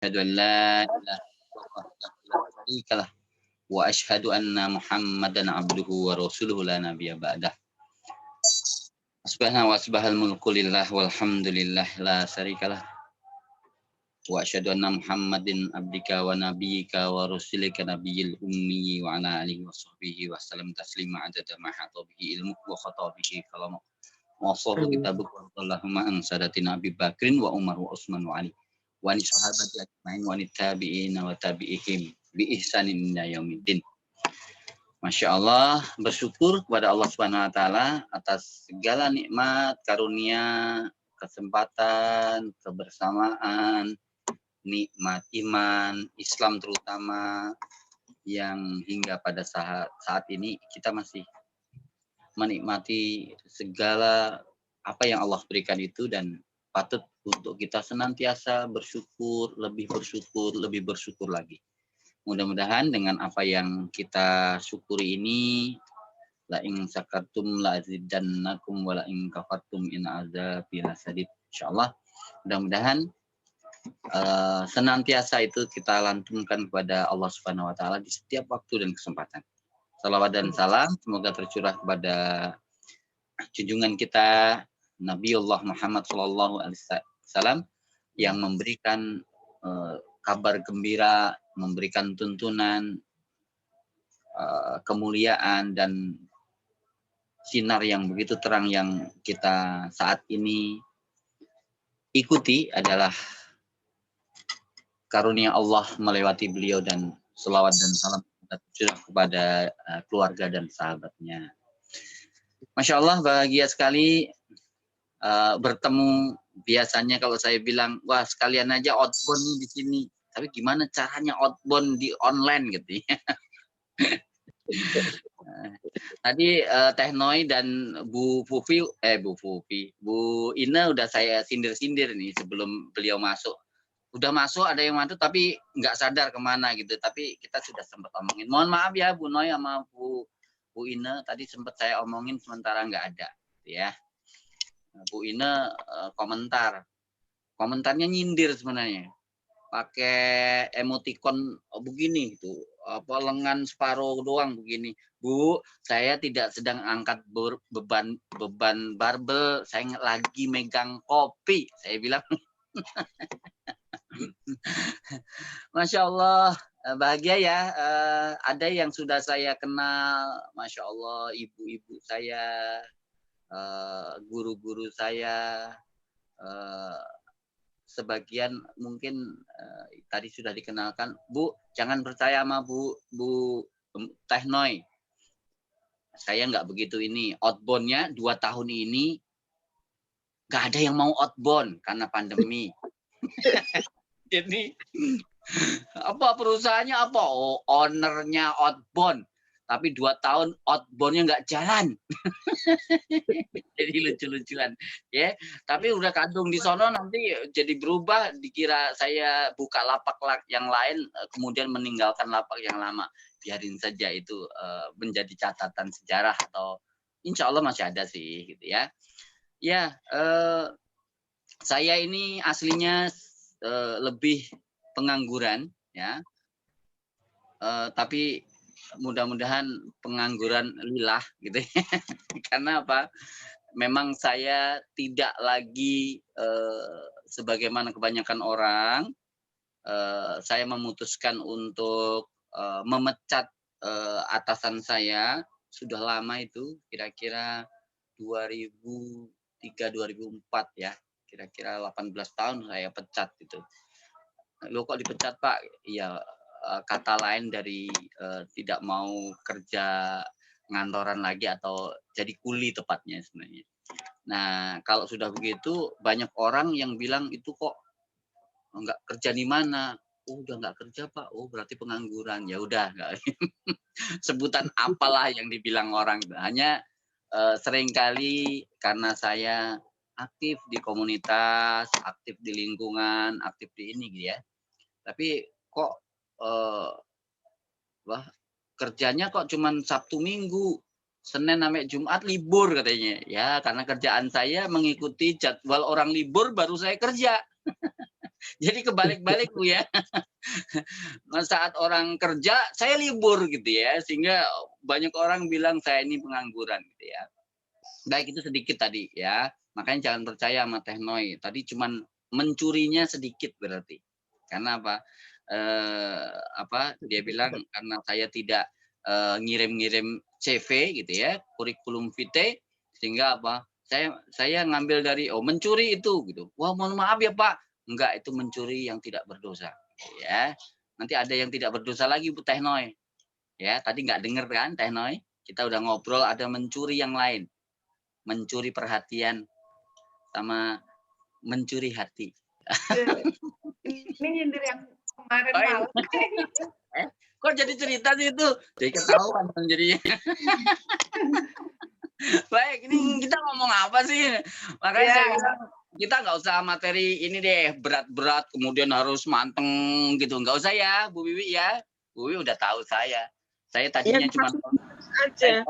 Asyhadu an la ilaha illallah wahdahu la syarikalah wa asyhadu anna Muhammadan abduhu wa rasuluhu la nabiyya ba'dah. Subhana wa subhanal mulku lillah walhamdulillah la syarikalah wa asyhadu anna Muhammadin abdika wa nabiyyika wa rasulika nabiyil ummi wa ala alihi wa sahbihi wa sallam taslima adada ma hatabihi ilmu wa khatabihi kalam wa sahru kitabuk Allahumma an sadatina Abi Bakrin wa Umar wa Utsman wa Ali wa ni sahabati ajmain wa ni tabi'in wa tabi'ihim bi ihsanin ila yaumiddin. Masya Allah, bersyukur kepada Allah Subhanahu wa Ta'ala atas segala nikmat, karunia, kesempatan, kebersamaan, nikmat iman, Islam terutama, yang hingga pada saat ini kita masih menikmati segala apa yang Allah berikan itu, dan patut untuk kita senantiasa bersyukur, lebih bersyukur lagi. Mudah-mudahan dengan apa yang kita syukuri ini, la in syakartum la azidannakum wa la in kafartum in azabi lasadid. Insyaallah mudah-mudahan senantiasa itu kita lantunkan kepada Allah Subhanahu wa Ta'ala di setiap waktu dan kesempatan. Salawat dan salam semoga tercurah kepada junjungan kita Nabiullah Muhammad sallallahu alaihi wasallam yang memberikan kabar gembira, memberikan tuntunan, kemuliaan dan sinar yang begitu terang yang kita saat ini ikuti adalah karunia Allah melewati beliau, dan selawat dan salam tercurah kepada keluarga dan sahabatnya. Masya Allah, bahagia sekali bertemu. Biasanya kalau saya bilang, wah sekalian aja outbound di sini. Tapi gimana caranya outbound di online gitu ya. Tadi Teh Noi dan Bu Ina udah saya sindir-sindir nih sebelum beliau masuk. Udah masuk, ada yang masuk tapi nggak sadar kemana gitu. Tapi kita sudah sempat omongin. Mohon maaf ya Bu Noi sama Bu Ina, tadi sempat saya omongin sementara nggak ada gitu ya. Bu Ina komentarnya nyindir sebenarnya, pakai emoticon begini tuh, apa lengan separuh doang begini. Bu, saya tidak sedang angkat beban barbel, saya lagi megang kopi, saya bilang. Masya Allah, bahagia ya. Ada yang sudah saya kenal, Masya Allah, ibu-ibu saya, guru-guru saya, sebagian mungkin tadi sudah dikenalkan. Bu, jangan percaya sama Bu Teh Noi. Saya nggak begitu ini. Outbound-nya 2 tahun ini nggak ada yang mau outbound karena pandemi. Jadi apa perusahaannya apa? Oh, ownernya outbound. Tapi 2 tahun outbound-nya nggak jalan. Jadi lucu-lucuan ya. Tapi udah kadung di sono, nanti jadi berubah, dikira saya buka lapak yang lain, kemudian meninggalkan lapak yang lama. Biarin saja itu menjadi catatan sejarah, atau insya Allah masih ada sih gitu ya. Ya, saya ini aslinya lebih pengangguran ya. Tapi mudah-mudahan pengangguran lillah gitu ya. Karena apa? Memang saya tidak lagi sebagaimana kebanyakan orang, saya memutuskan untuk memecat atasan saya. Sudah lama itu, kira-kira 2003-2004 ya, kira-kira 18 tahun saya pecat itu. Loh kok dipecat Pak? Iya, kata lain dari tidak mau kerja ngantoran lagi atau jadi kuli tepatnya sebenarnya. Nah, kalau sudah begitu banyak orang yang bilang itu kok nggak kerja di mana? Oh, udah nggak kerja Pak. Oh, berarti pengangguran. Ya udah, sebutan apalah yang dibilang orang. Hanya seringkali karena saya aktif di komunitas, aktif di lingkungan, aktif di ini gitu ya. Tapi kok kerjanya kok cuman Sabtu Minggu, Senin sampai Jumat libur katanya. Ya, karena kerjaan saya mengikuti jadwal orang libur baru saya kerja. Jadi kebalik-balik Bu ya. Saat orang kerja, saya libur gitu ya, sehingga banyak orang bilang saya ini pengangguran gitu ya. Baik itu sedikit tadi ya, makanya jangan percaya sama Teh Noi. Tadi cuman mencurinya sedikit berarti. Karena apa? Dia bilang karena saya tidak ngirim-ngirim CV gitu ya, kurikulum vitae, sehingga apa? Saya ngambil dari mencuri itu gitu. Wah, mohon maaf ya Pak, enggak, itu mencuri yang tidak berdosa. Ya, nanti ada yang tidak berdosa lagi Bu Teh Noi. Ya, tadi nggak denger kan Teh Noi? Kita udah ngobrol ada mencuri yang lain, mencuri perhatian sama mencuri hati. Ini nyindir yang kemarin Oh, malam kayaknya. Kok jadi cerita sih itu? Jadi ketahuan jadinya. Baik, ini kita ngomong apa sih? Makanya saya bilang kita nggak usah materi ini deh berat-berat kemudian harus manteng gitu, nggak usah ya Bu Wiwi ya. Bu Wiwi udah tahu saya. Saya tadinya cuma aja.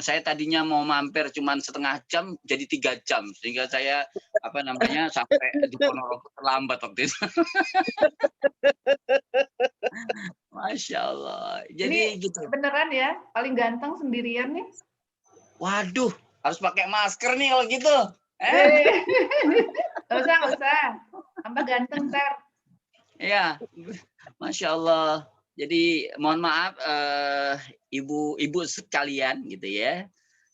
saya tadinya mau mampir cuma setengah jam jadi 3 jam sehingga saya sampai di Ponorogo terlambat waktu itu. Masya Allah. Jadi Ini gitu. beneran ya, paling ganteng sendirian nih. Waduh, harus pakai masker nih kalau gitu. Nggak usah. Tambah ganteng ntar. Ya, Masya Allah. Jadi mohon maaf ibu-ibu sekalian gitu ya,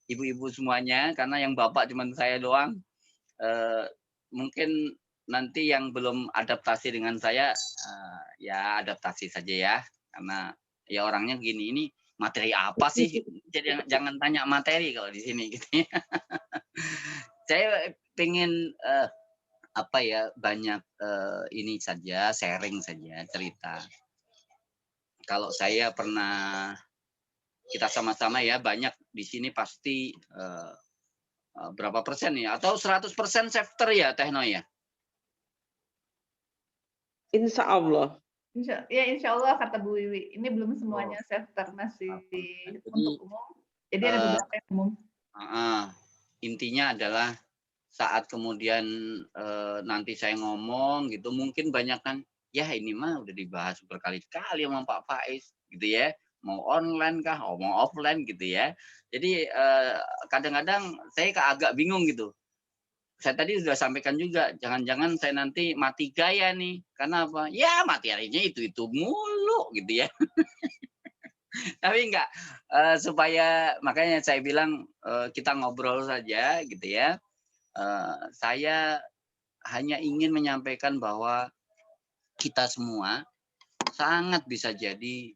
ibu-ibu semuanya, karena yang bapak cuma saya doang. Mungkin nanti yang belum adaptasi dengan saya, ya adaptasi saja ya, karena ya orangnya gini, ini materi apa sih? Jadi jangan tanya materi kalau di sini gitu ya. Saya pengen banyak ini saja, sharing saja cerita. Kalau saya pernah, kita sama-sama ya, banyak di sini pasti berapa persen ya? Atau 100% safety ya Teh Noi ya? Insya Allah. Insya Allah kata Bu Wiwi. Ini belum semuanya safety, masih untuk umum. Jadi ada beberapa yang umum. Intinya adalah saat kemudian nanti saya ngomong gitu, mungkin banyak kan, ya ini mah udah dibahas berkali-kali sama Pak Faiz gitu ya, mau online kah, mau offline gitu ya. Jadi kadang-kadang saya agak bingung gitu. Saya tadi sudah sampaikan juga, jangan-jangan saya nanti mati gaya nih. Karena apa? Ya materinya itu mulu gitu ya. Tapi enggak, supaya makanya saya bilang kita ngobrol saja gitu ya. Saya hanya ingin menyampaikan bahwa kita semua sangat bisa jadi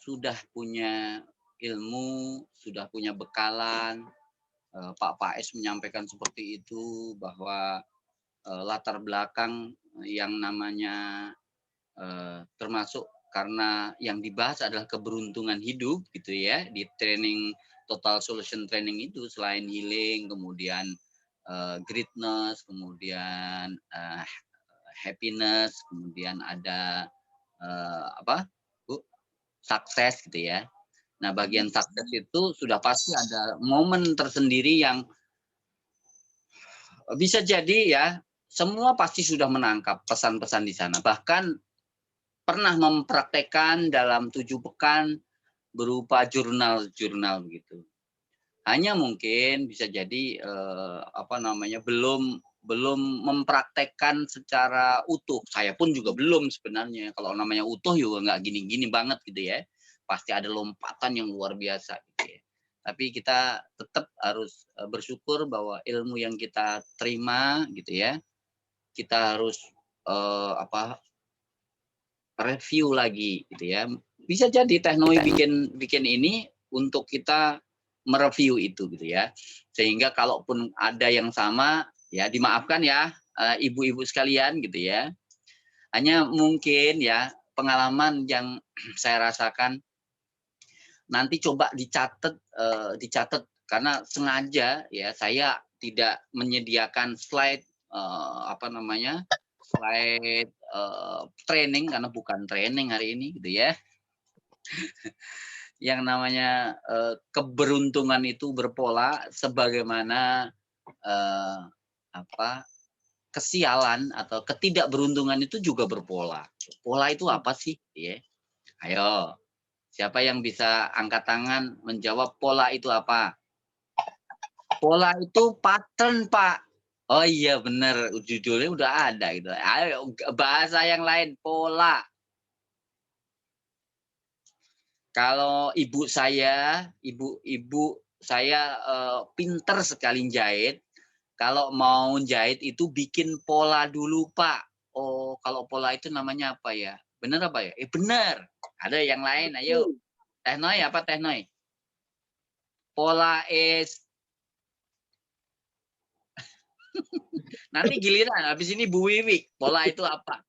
sudah punya ilmu, sudah punya bekalan. Pak Faiz menyampaikan seperti itu bahwa latar belakang yang namanya termasuk karena yang dibahas adalah keberuntungan hidup gitu ya, di training total solution training itu selain healing kemudian greatness, kemudian happiness, kemudian ada sukses gitu ya. Nah, bagian sukses itu sudah pasti ada momen tersendiri yang bisa jadi ya, semua pasti sudah menangkap pesan-pesan di sana. Bahkan pernah mempraktekkan dalam 7 pekan berupa jurnal-jurnal begitu. Hanya mungkin bisa jadi belum mempraktekkan secara utuh. Saya pun juga belum sebenarnya. Kalau namanya utuh juga nggak gini-gini banget gitu ya. Pasti ada lompatan yang luar biasa gitu ya. Tapi kita tetap harus bersyukur bahwa ilmu yang kita terima gitu ya. Kita harus review lagi gitu ya. Bisa jadi Teh Noi bikin ini untuk kita mereview itu gitu ya. Sehingga kalaupun ada yang sama ya dimaafkan ya ibu-ibu sekalian gitu ya. Hanya mungkin ya pengalaman yang saya rasakan nanti coba dicatat karena sengaja ya saya tidak menyediakan slide slide training karena bukan training hari ini gitu ya. Yang namanya keberuntungan itu berpola sebagaimana kesialan atau ketidakberuntungan itu juga berpola. Pola itu apa sih? Ya. Ayo, siapa yang bisa angkat tangan menjawab pola itu apa? Pola itu pattern, Pak. Oh iya benar, judulnya udah ada gitu. Ayo bahasa yang lain, pola. Kalau ibu saya pinter sekali jahit. Kalau mau jahit itu bikin pola dulu, Pak. Oh, kalau pola itu namanya apa ya? Bener apa ya? Bener. Ada yang lain, ayo. Teh Noi apa Teh Noi? Pola is. Nanti giliran, habis ini Bu Wiwi. Pola itu apa?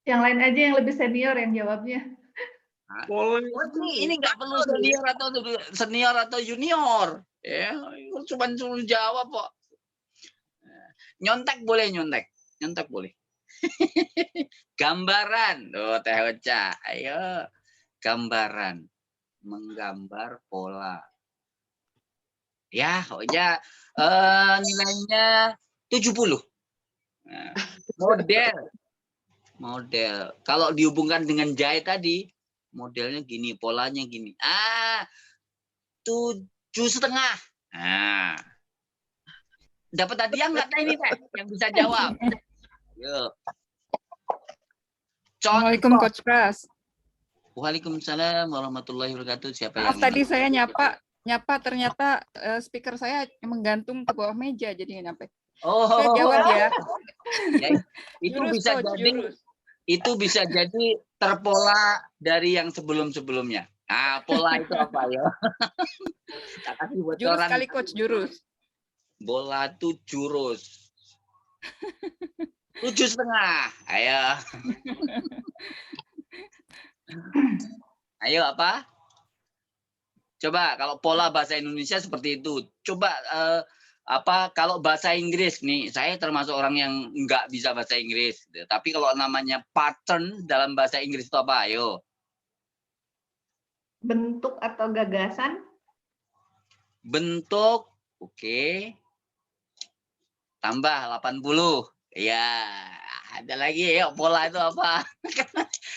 Yang lain aja yang lebih senior yang jawabnya. Pola Ini nggak perlu senior atau junior. Ya, cuma suruh jawab kok. Nyontek boleh nyontek. Nyontek boleh. Gambaran. Oh, Teh Ocha. Ayo. Gambaran. Menggambar pola. Ya, Ocha. Nilainya 70. Nah, model. Kalau dihubungkan dengan jahit tadi, modelnya gini, polanya gini. 7,5. Nah. Dapat hadiah nggak Teh ini, Teh? Yang bisa jawab. Yuk. Assalamualaikum Coach Pras. Waalaikumsalam warahmatullahi wabarakatuh. Siapa Maaf yang tadi ini? saya nyapa ternyata speaker saya menggantung ke bawah meja jadi nggak nyampe. Oh, Saya jawab ya. Ya, itu Jurus, bisa Coach, jadi jurus. itu bisa jadi terpola dari yang sebelum-sebelumnya. Nah, pola itu apa ya? Tak kasih Jurus bocoran. kali Coach, jurus. Bola itu jurus. 7,5. Ayo. Ayo apa? Coba kalau pola bahasa Indonesia seperti itu. Coba kalau bahasa Inggris nih, saya termasuk orang yang nggak bisa bahasa Inggris. Tapi kalau namanya pattern dalam bahasa Inggris itu apa? Ayo. Bentuk atau gagasan? Bentuk, oke. Tambah 80. Ya, ada lagi ya pola itu apa?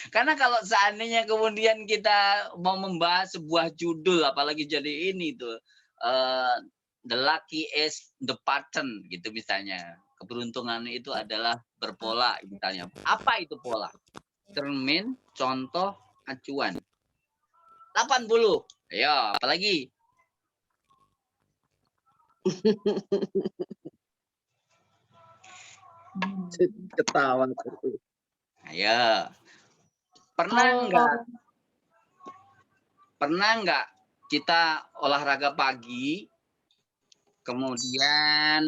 Karena kalau seandainya kemudian kita mau membahas sebuah judul, apalagi jadi ini tuh, the lucky is the pattern gitu misalnya. Keberuntungan itu adalah berpola misalnya. Apa itu pola? Cermin, contoh, acuan. 80. Ya, apalagi? ketawa. Ayo. Pernah nggak kita olahraga pagi, kemudian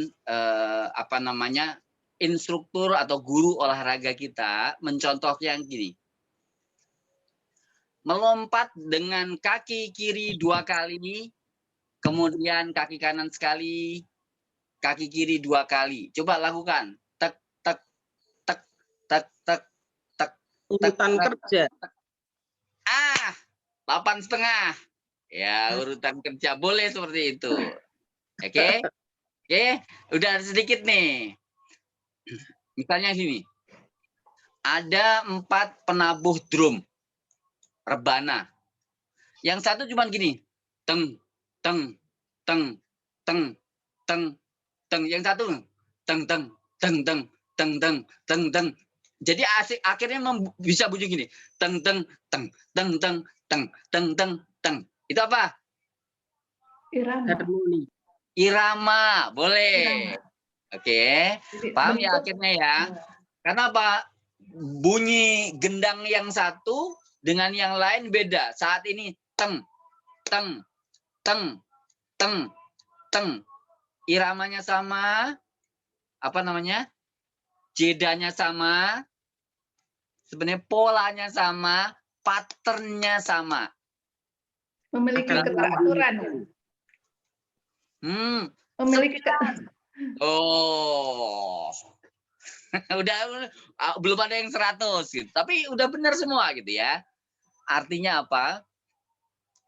instruktur atau guru olahraga kita mencontohnya yang gini, melompat dengan kaki kiri 2 kali, kemudian kaki kanan sekali, kaki kiri 2 kali. Coba lakukan. Tek tek tek tek tek tek. Urutan kerja. 8,5. Ya, urutan kerja boleh seperti itu. Oke? Oke, udah sedikit nih. Misalnya sini. Ada 4 penabuh drum rebana. Yang satu cuma gini. Teng teng teng teng teng teng. Yang satu teng teng teng teng teng teng teng teng. Jadi akhirnya bisa bunyi gini. Teng teng teng teng teng teng teng teng teng. Itu apa? Irama. Harmoni. Irama, boleh. Irama. Oke. Paham ya akhirnya ya? Karena apa? Bunyi gendang yang satu dengan yang lain beda. Saat ini teng teng teng teng teng. Iramanya sama, apa namanya? Jedanya sama. Sebenarnya polanya sama, patternnya sama. Memiliki keteraturan. Memiliki Oh. Udah belum ada yang 100 gitu. Tapi udah benar semua gitu ya. Artinya apa?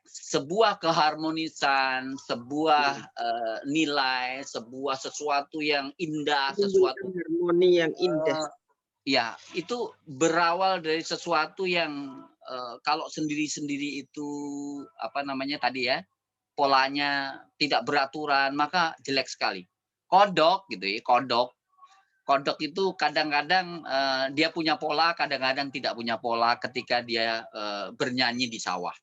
sebuah keharmonisan, sebuah nilai, sebuah sesuatu yang indah, sesuatu harmoni yang indah. ya itu berawal dari sesuatu yang kalau sendiri-sendiri itu apa namanya tadi ya, polanya tidak beraturan, maka jelek sekali. Kodok gitu ya, kodok. Kodok itu kadang-kadang dia punya pola, kadang-kadang tidak punya pola ketika dia bernyanyi di sawah,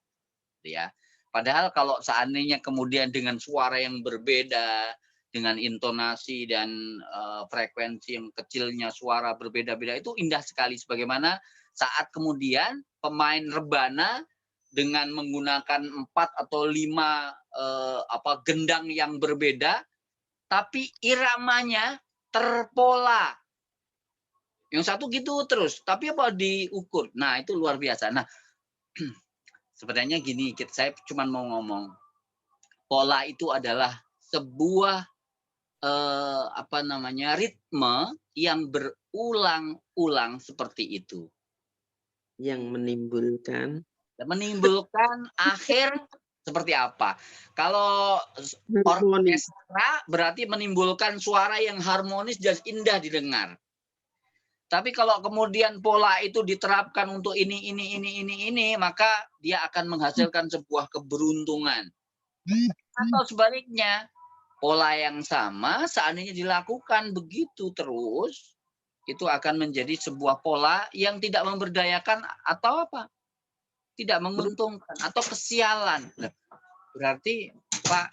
gitu ya. Padahal kalau seandainya kemudian dengan suara yang berbeda, dengan intonasi dan frekuensi yang kecilnya suara berbeda-beda itu indah sekali. Sebagaimana saat kemudian pemain rebana dengan menggunakan 4 atau 5 gendang yang berbeda, tapi iramanya terpola. Yang satu gitu terus, tapi apa diukur. Nah, itu luar biasa. Nah, sebenarnya gini, saya cuma mau ngomong, pola itu adalah sebuah ritme yang berulang-ulang seperti itu. Yang menimbulkan akhir seperti apa? Kalau orkestra berarti menimbulkan suara yang harmonis dan indah didengar. Tapi kalau kemudian pola itu diterapkan untuk ini, maka dia akan menghasilkan sebuah keberuntungan. Atau sebaliknya, pola yang sama seandainya dilakukan begitu terus, itu akan menjadi sebuah pola yang tidak memberdayakan atau apa? Tidak menguntungkan atau kesialan. Berarti Pak,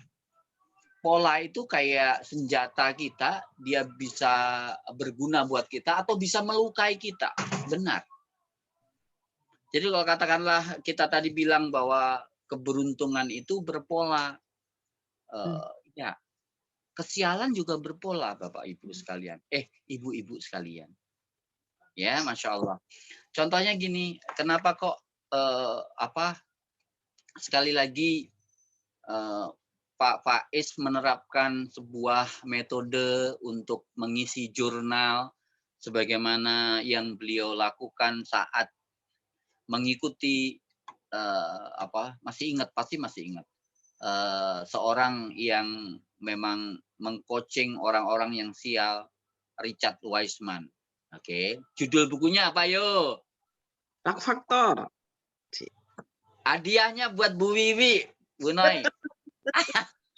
pola itu kayak senjata kita, dia bisa berguna buat kita atau bisa melukai kita. Benar. Jadi kalau katakanlah kita tadi bilang bahwa keberuntungan itu berpola, ya kesialan juga berpola, Bapak Ibu sekalian. Ibu-ibu sekalian. Ya, Masya Allah. Contohnya gini, kenapa kok sekali lagi Pak Faiz menerapkan sebuah metode untuk mengisi jurnal sebagaimana yang beliau lakukan saat mengikuti pasti masih ingat seorang yang memang mengcoaching orang-orang yang sial, Richard Wiseman. Oke, judul bukunya apa yo? Luck Factor. Hadiahnya buat Bu Wiwi, Bu Noi.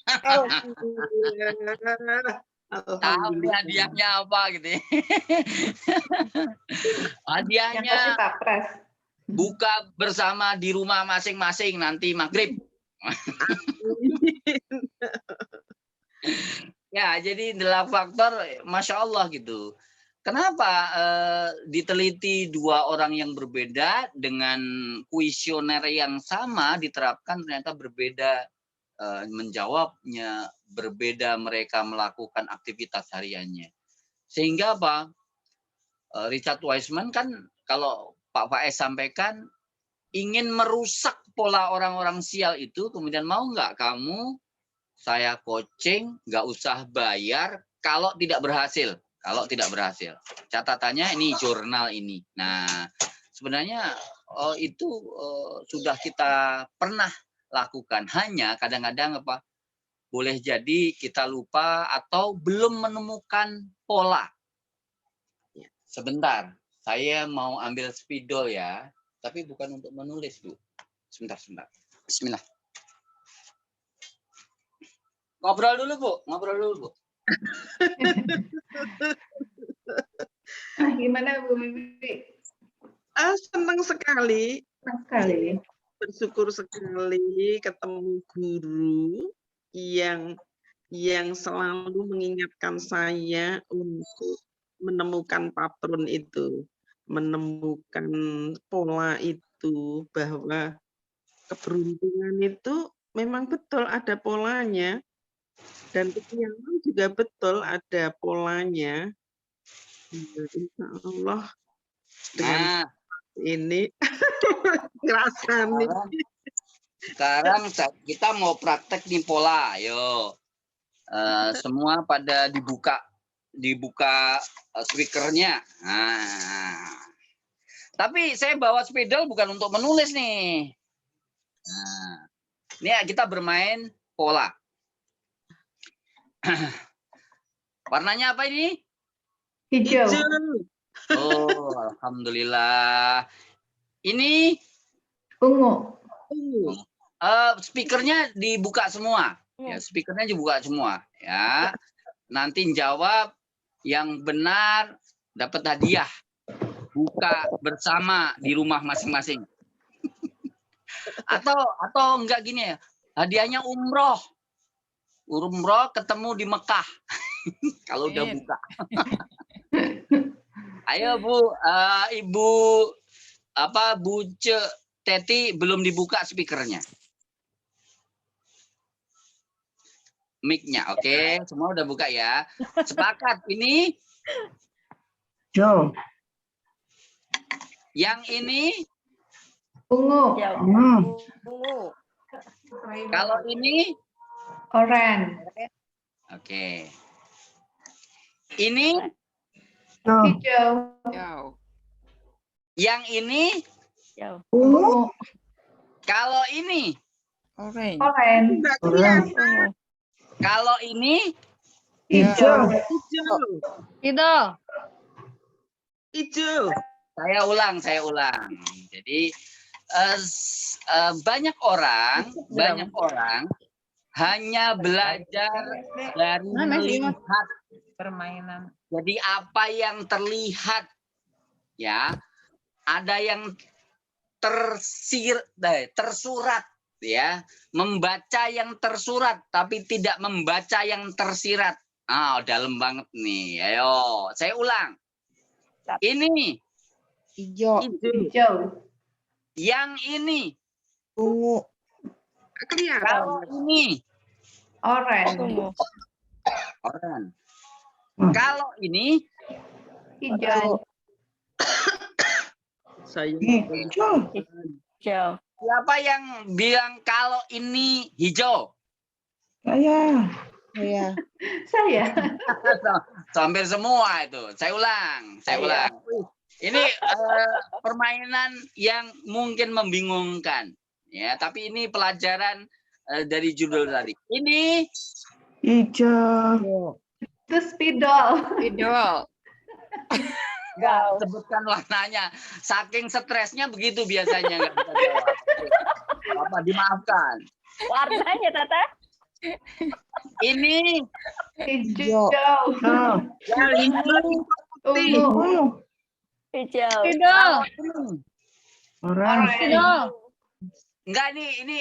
Tahu nih hadiahnya apa gitu. Hadiahnya buka bersama di rumah masing-masing nanti maghrib. Ya, jadi The Luck Factor, Masya Allah gitu. Kenapa diteliti 2 orang yang berbeda dengan kuesioner yang sama diterapkan ternyata berbeda menjawabnya, berbeda mereka melakukan aktivitas hariannya. Sehingga apa? Richard Wiseman kan kalau Pak Faiz sampaikan ingin merusak pola orang-orang sial itu, kemudian mau nggak kamu saya coaching, nggak usah bayar kalau tidak berhasil. Kalau tidak berhasil, catatannya ini jurnal ini. Nah, sebenarnya itu sudah kita pernah lakukan. Hanya kadang-kadang apa? Boleh jadi kita lupa atau belum menemukan pola. Sebentar, saya mau ambil spidol ya, tapi bukan untuk menulis, Bu. Sebentar. Bismillah. Ngobrol dulu, Bu. Gimana Bu Wiwi? Senang sekali. Bersyukur sekali ketemu guru yang selalu mengingatkan saya untuk menemukan patron itu, menemukan pola itu, bahwa keberuntungan itu memang betul ada polanya. Dan kesialan juga betul ada polanya. Insya Allah dengan ini ngerasain. Sekarang kita mau praktek nih pola, ayo. Semua pada dibuka speakernya. Nah. Tapi saya bawa spidol bukan untuk menulis nih. Nah. Ini ya, kita bermain pola. Warnanya apa ini? Hijau. Oh, alhamdulillah. Ini Ungu. speakernya dibuka semua. Ya, speakernya dibuka semua. Ya, nanti jawab yang benar dapat hadiah. Buka bersama di rumah masing-masing. Atau enggak gini ya, hadiahnya umroh. Umroh ketemu di Mekah. Kalau udah buka. Ayo Bu, Ibu Bu Teti belum dibuka speakernya. Mic-nya, oke, semua udah buka ya. Sepakat ini? Hijau. Yang ini? Ungu. Kalau ini? Oranye. Oke. Ini? Hijau. Yang ini? Ungu. Kalau ini? Orange. Oranye. Kalau ini? Hijau. Hijau. Saya ulang. Jadi banyak orang hanya belajar dari melihat permainan. Jadi apa yang terlihat, ya, ada yang tersurat, ya, membaca yang tersurat, tapi tidak membaca yang tersirat. Dalam banget nih. Ayo, saya ulang. Ini Hijau. Yang ini. Ungu. Kalau ini. Oranye. Oranye. Kalau ini. Hijau. Hijau. Siapa yang bilang kalau ini hijau? Saya. Hampir semua itu. Saya ulang. Ini permainan yang mungkin membingungkan, ya. Tapi ini pelajaran dari judul tadi. Ini Hijau. Itu spidol. Enggak sebutkan warnanya. Saking stresnya begitu biasanya nggak bisa jawab. Apa dimaafkan. Warnanya Tata? Ini Hijau. Yang ini Ungu. Hijau. Oranye. enggak ini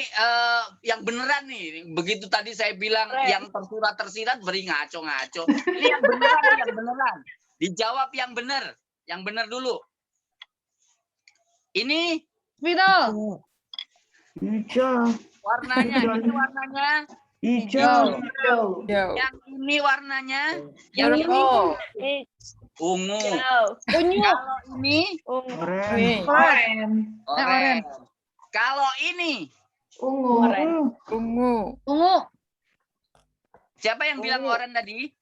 yang beneran nih. Begitu tadi saya bilang yang tersirat beri ngaco-ngaco. Ini yang beneran. Dijawab yang benar. Yang benar dulu. Ini hijau. warnanya. Ini warnanya. Hijau. Yang ini warnanya. Yang ini ungu. Kalau ini Oranye. Kalau ini Ungu. siapa yang bilang oranye tadi?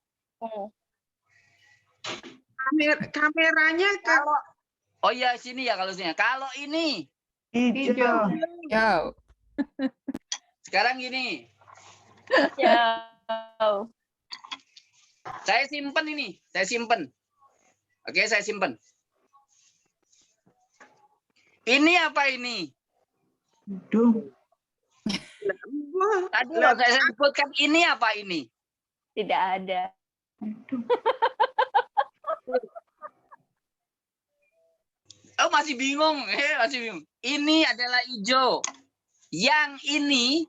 Kameranya Kalau oh iya sini ya kalau sini. Kalau ini Hijau. sekarang gini. Hijau. Saya simpen ini. Oke, saya simpen. Ini apa ini? Tadi saya sebutkan ini apa ini? Tidak ada. Oh, masih bingung. Ini adalah hijau. Yang ini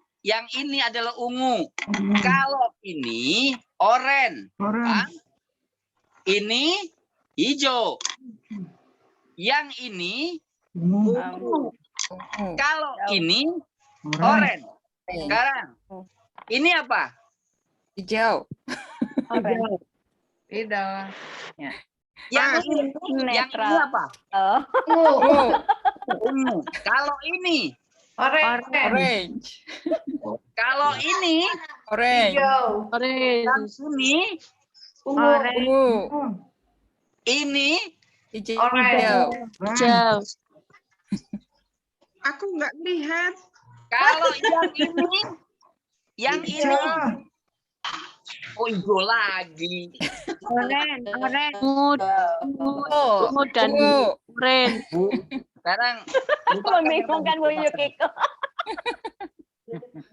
adalah ungu. Kalau ini oranye. Ini hijau. Yang ini kalau ini oranye. Sekarang ini apa? Hijau. Yang ini apa? Ungu. Kalau ini Oranye. kalau ini Orange. yang ini Ungu. ini Oranye. Aku nggak lihat. Kalau yang ini, Hijau. oh hijau lagi. Oh, dan ungu. Bu, sekarang Membingungkan Bu Yukiko.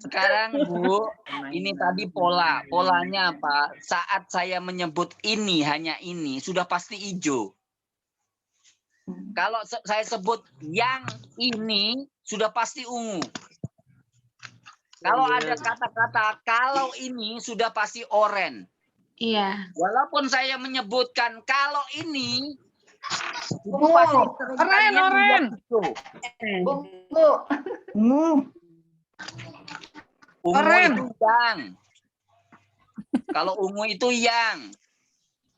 Sekarang Bu, ini tadi polanya apa? Saat saya menyebut ini hanya ini sudah pasti hijau. Kalau saya sebut yang ini sudah pasti ungu. Kalau ada kata-kata kalau ini sudah pasti oranye. Iya. Walaupun saya menyebutkan kalau ini itu Ungu. pasti seringkalinya Oranye. hijau. Ungu. Ungu. Ungu Oranye. itu yang. Kalau ungu itu yang.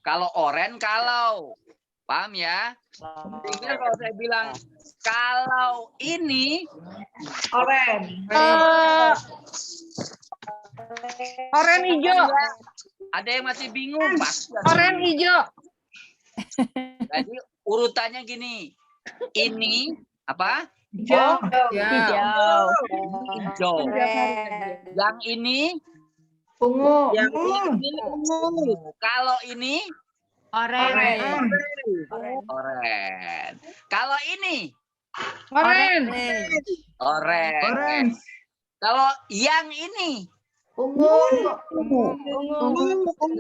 Kalau oranye kalau. Paham ya? Sehingga kalau saya bilang kalau ini Orange. Oranye hijau. ada yang masih bingung pasti. Oranye hijau. Jadi urutannya gini. Ini apa? Hijau. Ya. Hijau. Hijau. Yang ini Ungu. Ungu. kalau ini Orange. oranye. Kalau ini Oranye. oranye. Orange. Kalau yang ini Ungu.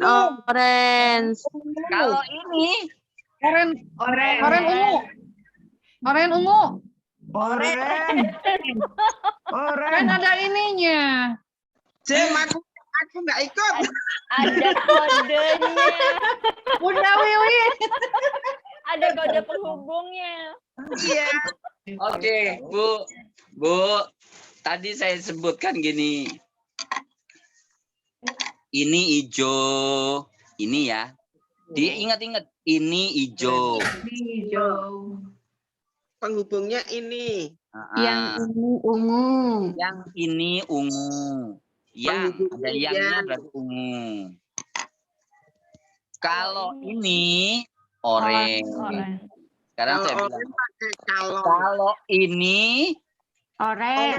Orange. kalau ini Oranye. Orange. Oranye ungu. Oranye ungu. Orange. Kan Orange. ada ininya. Jem, aku nggak ikut. Ada kodenya. Bunda Wiwi. Ada kode penghubungnya. Iya. Oke, Bu. Tadi saya sebutkan gini. Ini hijau. Ini ya. Diingat-ingat. Ini hijau. Hijau. Penghubungnya ini. Yang ungu. Yang ini ungu. Yang ada yangnya berarti ungu. Kalau ini oranye. Sekarang saya bilang kalau ini oranye.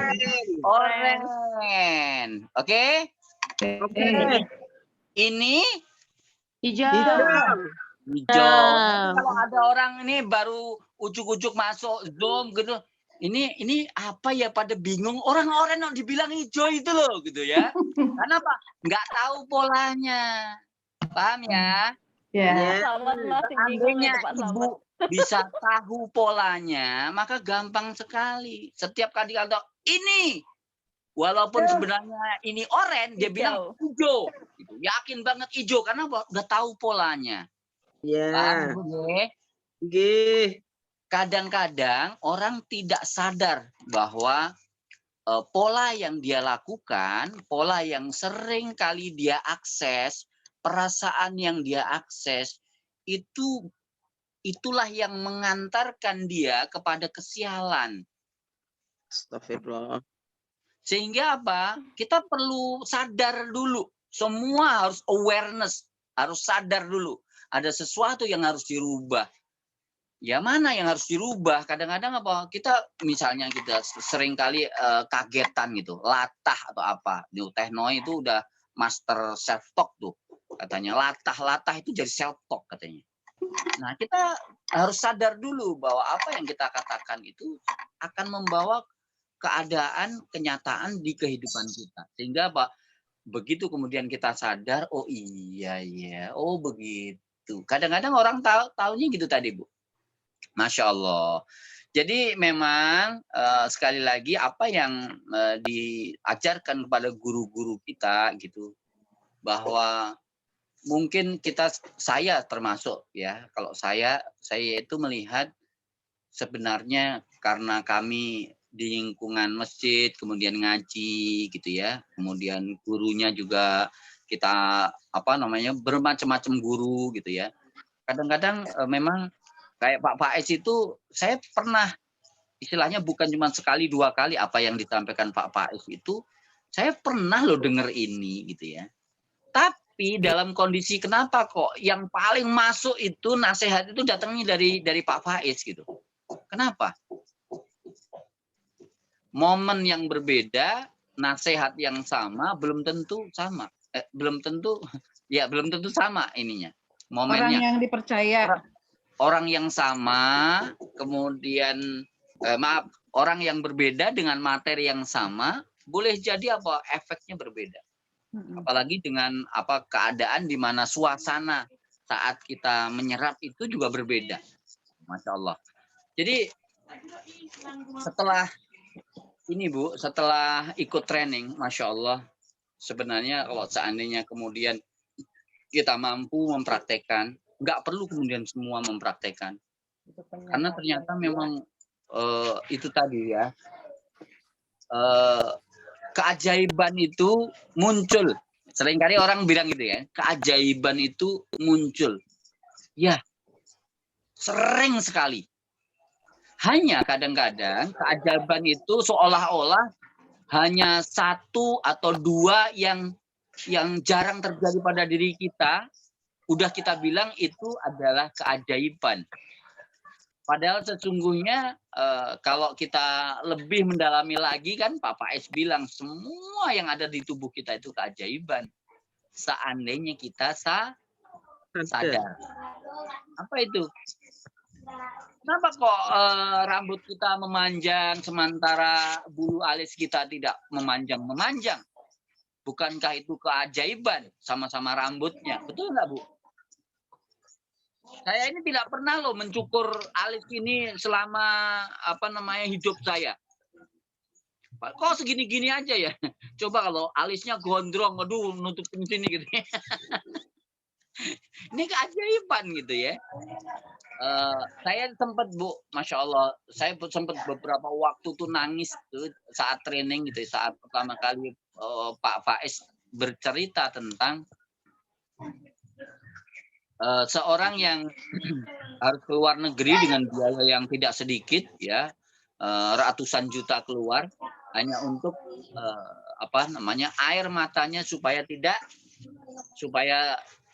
Oke? Oke. Ini Hijau. hijau. Kalau ada orang ini baru ujuk-ujuk masuk Zoom gitu. Ini apa ya pada bingung orang-orang yang dibilang hijau itu loh gitu ya. Karena apa? Nggak tahu polanya. Paham ya? Ya. Selamat masih bingung Seandainya itu Pak Selamat. Ibu bisa tahu polanya, maka gampang sekali. Setiap kali kata ini, walaupun sebenarnya ini oranye, dia bilang hijau. Gitu. Yakin banget hijau karena udah tahu polanya. Iya. Paham, Bu, ya? Nggih. Kadang-kadang orang tidak sadar bahwa pola yang dia lakukan, pola yang sering kali dia akses, perasaan yang dia akses, itulah yang mengantarkan dia kepada kesialan. Astagfirullah. Sehingga apa? Kita perlu sadar dulu. Semua harus awareness, harus sadar dulu. Ada sesuatu yang harus dirubah. Ya mana yang harus dirubah? Kadang-kadang apa? Kita misalnya kita seringkali kagetan gitu, latah atau apa. Teh Noi itu udah master self talk tuh. Katanya latah itu jadi self talk katanya. Nah, kita harus sadar dulu bahwa apa yang kita katakan itu akan membawa keadaan, kenyataan di kehidupan kita. Sehingga apa? Begitu kemudian kita sadar, oh iya ya, oh begitu. Kadang-kadang orang tahunya gitu tadi, Bu. Masya Allah. Jadi memang sekali lagi apa yang diajarkan kepada guru-guru kita gitu, bahwa mungkin saya termasuk ya, kalau saya itu melihat sebenarnya karena kami di lingkungan masjid, kemudian ngaji gitu ya, kemudian gurunya juga kita bermacam-macam guru gitu ya. Kadang-kadang memang kayak Pak Faiz itu saya pernah istilahnya bukan cuma sekali dua kali apa yang disampaikan Pak Faiz itu saya pernah loh dengar ini gitu ya. Tapi dalam kondisi kenapa kok yang paling masuk itu nasihat itu datangnya dari Pak Faiz gitu. Kenapa? momen yang berbeda, nasihat yang sama belum tentu sama. Belum tentu sama ininya. Orang Momennya. yang dipercaya. Orang yang sama, kemudian orang yang berbeda dengan materi yang sama, boleh jadi apa efeknya berbeda. Apalagi dengan keadaan di mana suasana saat kita menyerap itu juga berbeda. Masya Allah. Jadi setelah ini Bu, setelah ikut training, Masya Allah, sebenarnya kalau seandainya kemudian kita mampu mempraktekkan, nggak perlu kemudian semua mempraktekkan. Karena ternyata memang itu tadi ya, keajaiban itu muncul. Seringkali orang bilang gitu ya, keajaiban itu muncul. Ya, sering sekali. Hanya kadang-kadang keajaiban itu seolah-olah hanya satu atau dua yang jarang terjadi pada diri kita, udah kita bilang itu adalah keajaiban. Padahal sesungguhnya kalau kita lebih mendalami lagi kan Pak Faiz bilang semua yang ada di tubuh kita itu keajaiban. Seandainya kita sadar. Apa itu? Kenapa kok rambut kita memanjang sementara bulu alis kita tidak memanjang-memanjang? Bukankah itu keajaiban sama-sama rambutnya? Betul nggak, Bu? Saya ini tidak pernah loh mencukur alis ini selama hidup saya. Kok segini-gini aja ya? Coba kalau alisnya gondrong, aduh nutupin sini gitu. Ini keajaiban gitu ya. Saya sempat Bu, Masya Allah, saya sempat beberapa waktu tuh nangis tuh saat training gitu, saat pertama kali Pak Faiz bercerita tentang seorang yang harus keluar negeri dengan biaya yang tidak sedikit ya, ratusan juta keluar hanya untuk air matanya supaya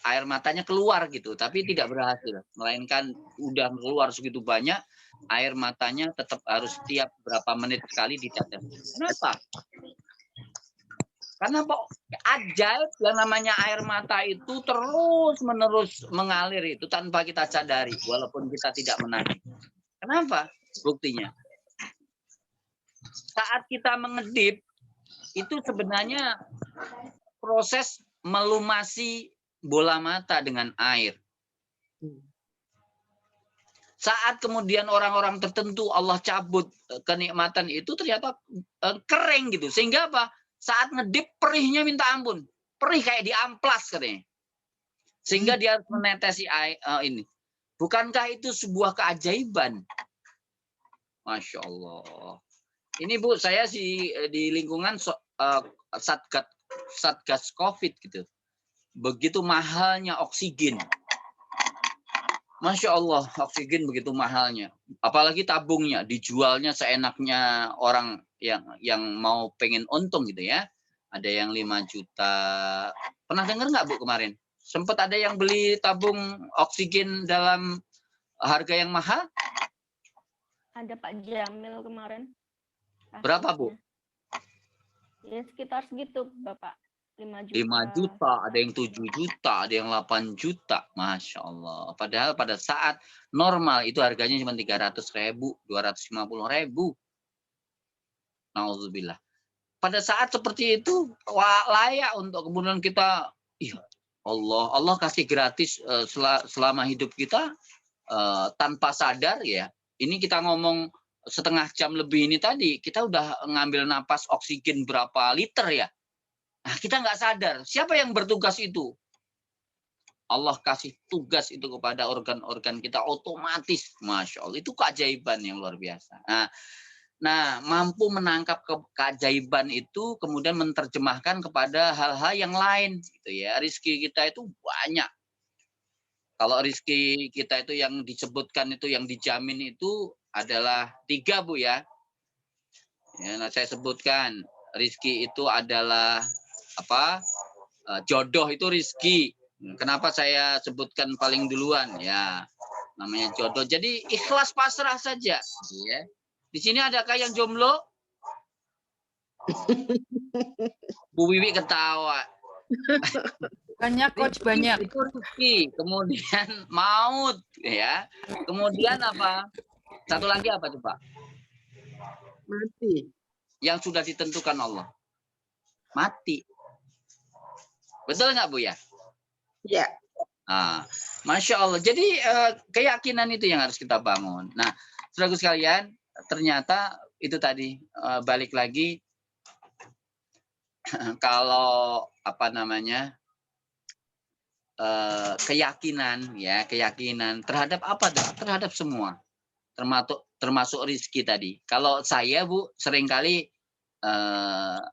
air matanya keluar gitu, tapi tidak berhasil. Melainkan udah keluar segitu banyak, air matanya tetap harus setiap berapa menit sekali ditetes. Kenapa? Karena ajaib yang namanya air mata itu terus-menerus mengalir itu tanpa kita sadari, walaupun kita tidak menahan. Kenapa? Buktinya. Saat kita mengedip, itu sebenarnya proses melumasi bola mata dengan air. Saat kemudian orang-orang tertentu Allah cabut kenikmatan itu ternyata kering gitu. Sehingga apa? Saat ngedip perihnya minta ampun. Perih kayak diamplas katanya. Sehingga dia harus menetesi air ini. Bukankah itu sebuah keajaiban? Masya Allah. Ini Bu, saya di lingkungan Satgas COVID gitu. Begitu mahalnya oksigen. Masya Allah, oksigen begitu mahalnya. Apalagi tabungnya, dijualnya seenaknya orang yang mau pengen untung gitu ya. Ada yang 5 juta. Pernah dengar nggak Bu kemarin? Sempat ada yang beli tabung oksigen dalam harga yang mahal? Ada Pak Jamil kemarin. Berapa Bu? Ya sekitar segitu Bapak. 5 juta. 5 juta, ada yang 7 juta, ada yang 8 juta. Masya Allah. Padahal pada saat normal itu harganya cuma 300.000, 250.000. Nauzubillah. Pada saat seperti itu layak untuk kemudian kita, ya Allah kasih gratis selama hidup kita tanpa sadar ya. Ini kita ngomong setengah jam lebih ini tadi, kita udah ngambil napas oksigen berapa liter ya. Nah, kita nggak sadar. Siapa yang bertugas itu? Allah kasih tugas itu kepada organ-organ kita otomatis. Masya Allah. Itu keajaiban yang luar biasa. Nah, mampu menangkap keajaiban itu, kemudian menerjemahkan kepada hal-hal yang lain. Gitu ya. Rizki kita itu banyak. Kalau rizki kita itu yang disebutkan itu, yang dijamin itu adalah 3 Bu ya. Nah, saya sebutkan. Rizki itu adalah jodoh itu rizki. Kenapa saya sebutkan paling duluan ya, namanya jodoh. Jadi ikhlas pasrah saja ya. Di sini adakah yang jomblo? Bu Wiwi ketawa. Banyak coach, banyak. Itu rezeki, kemudian maut, ya. Kemudian apa? Satu lagi apa coba? Mati. Yang sudah ditentukan Allah. Mati. Betul nggak Bu ya? Ya. Ah, Masya Allah. Jadi keyakinan itu yang harus kita bangun. Nah, saudaraku sekalian, ternyata itu tadi balik lagi kalau apa namanya keyakinan ya, keyakinan terhadap apa? Terhadap semua, termasuk rezeki tadi. Kalau saya Bu seringkali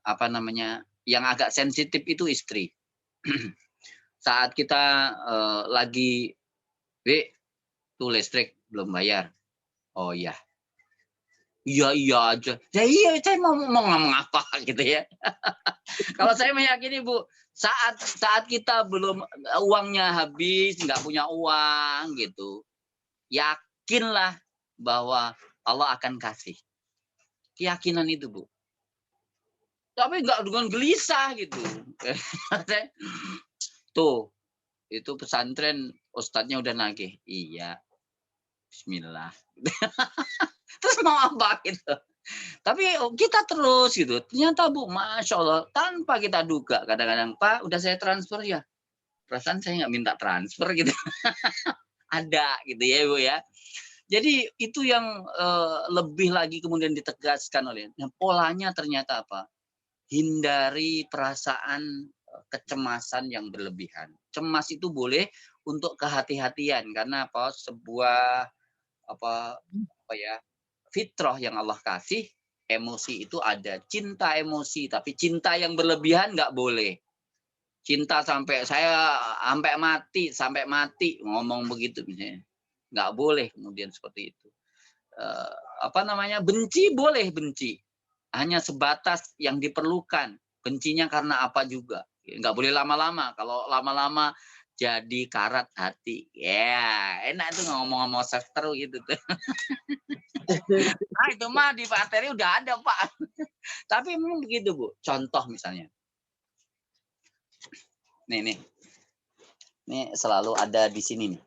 apa namanya yang agak sensitif itu istri. Saat kita lagi tuh listrik belum bayar. Oh iya. Iya aja. Ya iya, saya mau ngomong apa gitu ya. Kalau saya meyakini Bu, saat kita belum uangnya habis, nggak punya uang gitu, yakinlah bahwa Allah akan kasih. Keyakinan itu Bu. Tapi nggak dengan gelisah gitu. Tuh, itu pesantren ustadznya udah nagih. Iya. Bismillah. Terus mau apa gitu. Tapi kita terus gitu. Ternyata Bu, Masya Allah, tanpa kita duga. Kadang-kadang, Pak, udah saya transfer ya. Perasaan saya nggak minta transfer gitu. Ada gitu ya Bu ya. Jadi itu yang lebih lagi kemudian ditegaskan oleh. Nah, polanya ternyata apa? Hindari perasaan kecemasan yang berlebihan. Cemas itu boleh untuk kehati-hatian. Karena apa? Sebuah apa ya fitrah yang Allah kasih, emosi itu ada, cinta emosi, tapi cinta yang berlebihan nggak boleh. Cinta sampai saya sampai mati ngomong begitu misalnya, nggak boleh kemudian seperti itu. Apa namanya, benci boleh benci, hanya sebatas yang diperlukan. Bencinya karena apa juga, nggak boleh lama-lama. Kalau lama-lama jadi karat hati. Ya, enak tuh ngomong-ngomong sester gitu tuh. Nah, itu mah di materi udah ada, Pak. Tapi memang begitu, Bu. Contoh misalnya. Nih. Ini selalu ada di sini nih.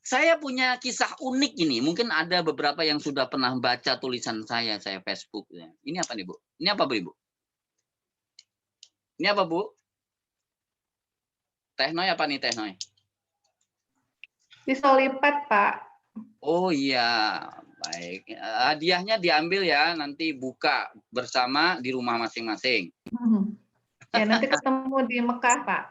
Saya punya kisah unik ini. Mungkin ada beberapa yang sudah pernah baca tulisan saya Facebook. Ini apa nih, Bu? Ini apa, Bu, Ibu? Ini apa, Bu? Teh Noi apa nih, Teh Noi? Pisau lipat, Pak. Oh iya, baik. Hadiahnya diambil ya, nanti buka bersama di rumah masing-masing. Ya, nanti ketemu di Mekah, Pak.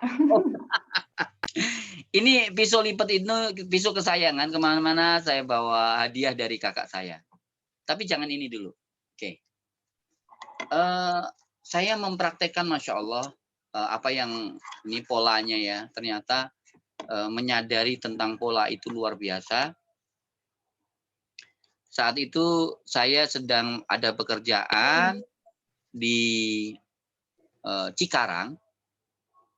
Ini pisau lipat itu pisau kesayangan, kemana-mana saya bawa hadiah dari kakak saya. Tapi jangan ini dulu. Oke. Saya mempraktekkan, Masya Allah, apa yang ini polanya ya. Ternyata menyadari tentang pola itu luar biasa. Saat itu saya sedang ada pekerjaan di Cikarang.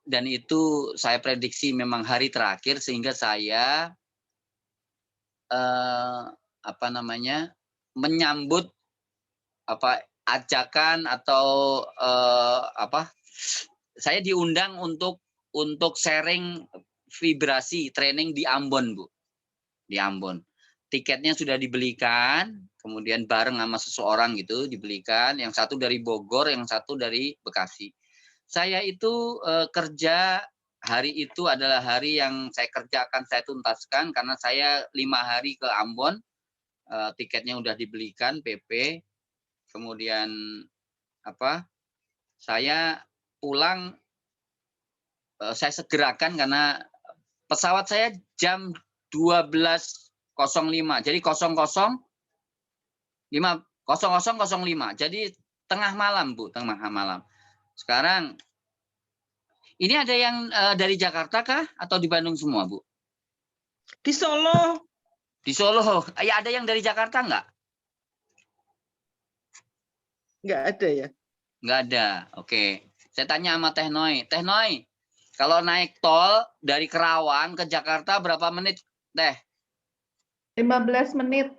Dan itu saya prediksi memang hari terakhir sehingga saya apa namanya menyambut apa ajakan atau apa saya diundang untuk sharing vibrasi training di Ambon, Bu. Di Ambon. Tiketnya sudah dibelikan, kemudian bareng sama seseorang gitu dibelikan, yang satu dari Bogor, yang satu dari Bekasi. Saya itu kerja hari itu adalah hari yang saya kerjakan, saya tuntaskan karena saya 5 hari ke Ambon, tiketnya udah dibelikan PP, kemudian apa? Saya pulang, saya segerakan karena pesawat saya jam 12.05, jadi 00.05, jadi tengah malam, Bu, tengah malam. Sekarang ini ada yang dari Jakarta kah atau di Bandung semua, Bu? Di Solo. Di Solo. Ya, ada yang dari Jakarta nggak? Nggak ada ya? Nggak ada. Oke. Saya tanya sama Teh Noi. Teh Noi, kalau naik tol dari Kerawang ke Jakarta berapa menit, Teh? 15 menit.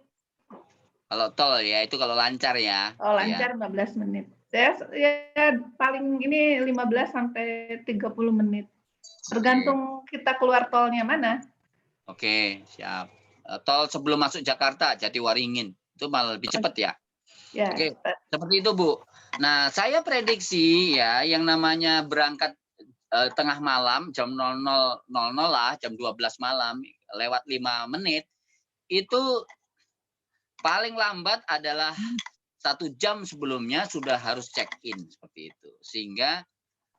Kalau tol ya itu kalau lancar ya. Oh, Gitu ya. lancar 15 menit. Saya ya paling ini 15 sampai 30 menit. Tergantung kita keluar tolnya mana. Oke, siap. Tol sebelum masuk Jakarta, Jatiwaringin. Itu malah lebih cepat ya. Ya, Oke, cepat. seperti itu Bu. Nah, saya prediksi ya yang namanya berangkat tengah malam jam 00.00 lah, jam 12 malam lewat 5 menit itu paling lambat adalah 1 jam sebelumnya sudah harus check in seperti itu. Sehingga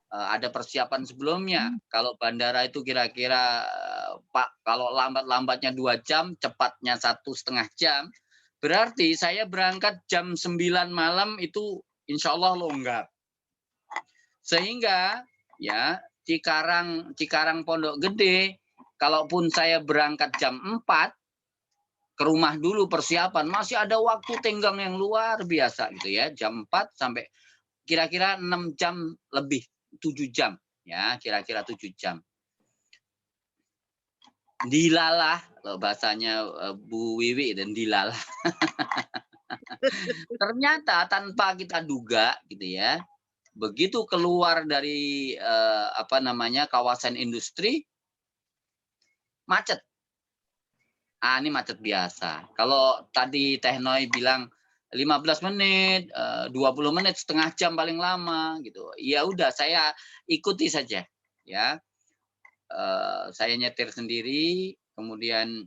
ada persiapan sebelumnya. Kalau bandara itu kira-kira Pak, kalau lambat-lambatnya 2 jam, cepatnya 1,5 jam, berarti saya berangkat jam 9 malam itu insya Allah longgar. Sehingga ya Cikarang Pondok Gede, kalaupun saya berangkat jam 4 ke rumah dulu persiapan, masih ada waktu tenggang yang luar biasa gitu ya, jam 4 sampai kira-kira 6 jam lebih, 7 jam ya, kira-kira 7 jam. Dilalah kalau bahasanya Bu Wiwi dan dilalah. Ternyata tanpa kita duga gitu ya, begitu keluar dari kawasan industri macet. Ini macet biasa. Kalau tadi Teh Noi bilang 15 menit, 20 menit, setengah jam paling lama gitu. Ya udah saya ikuti saja ya. Saya nyetir sendiri, kemudian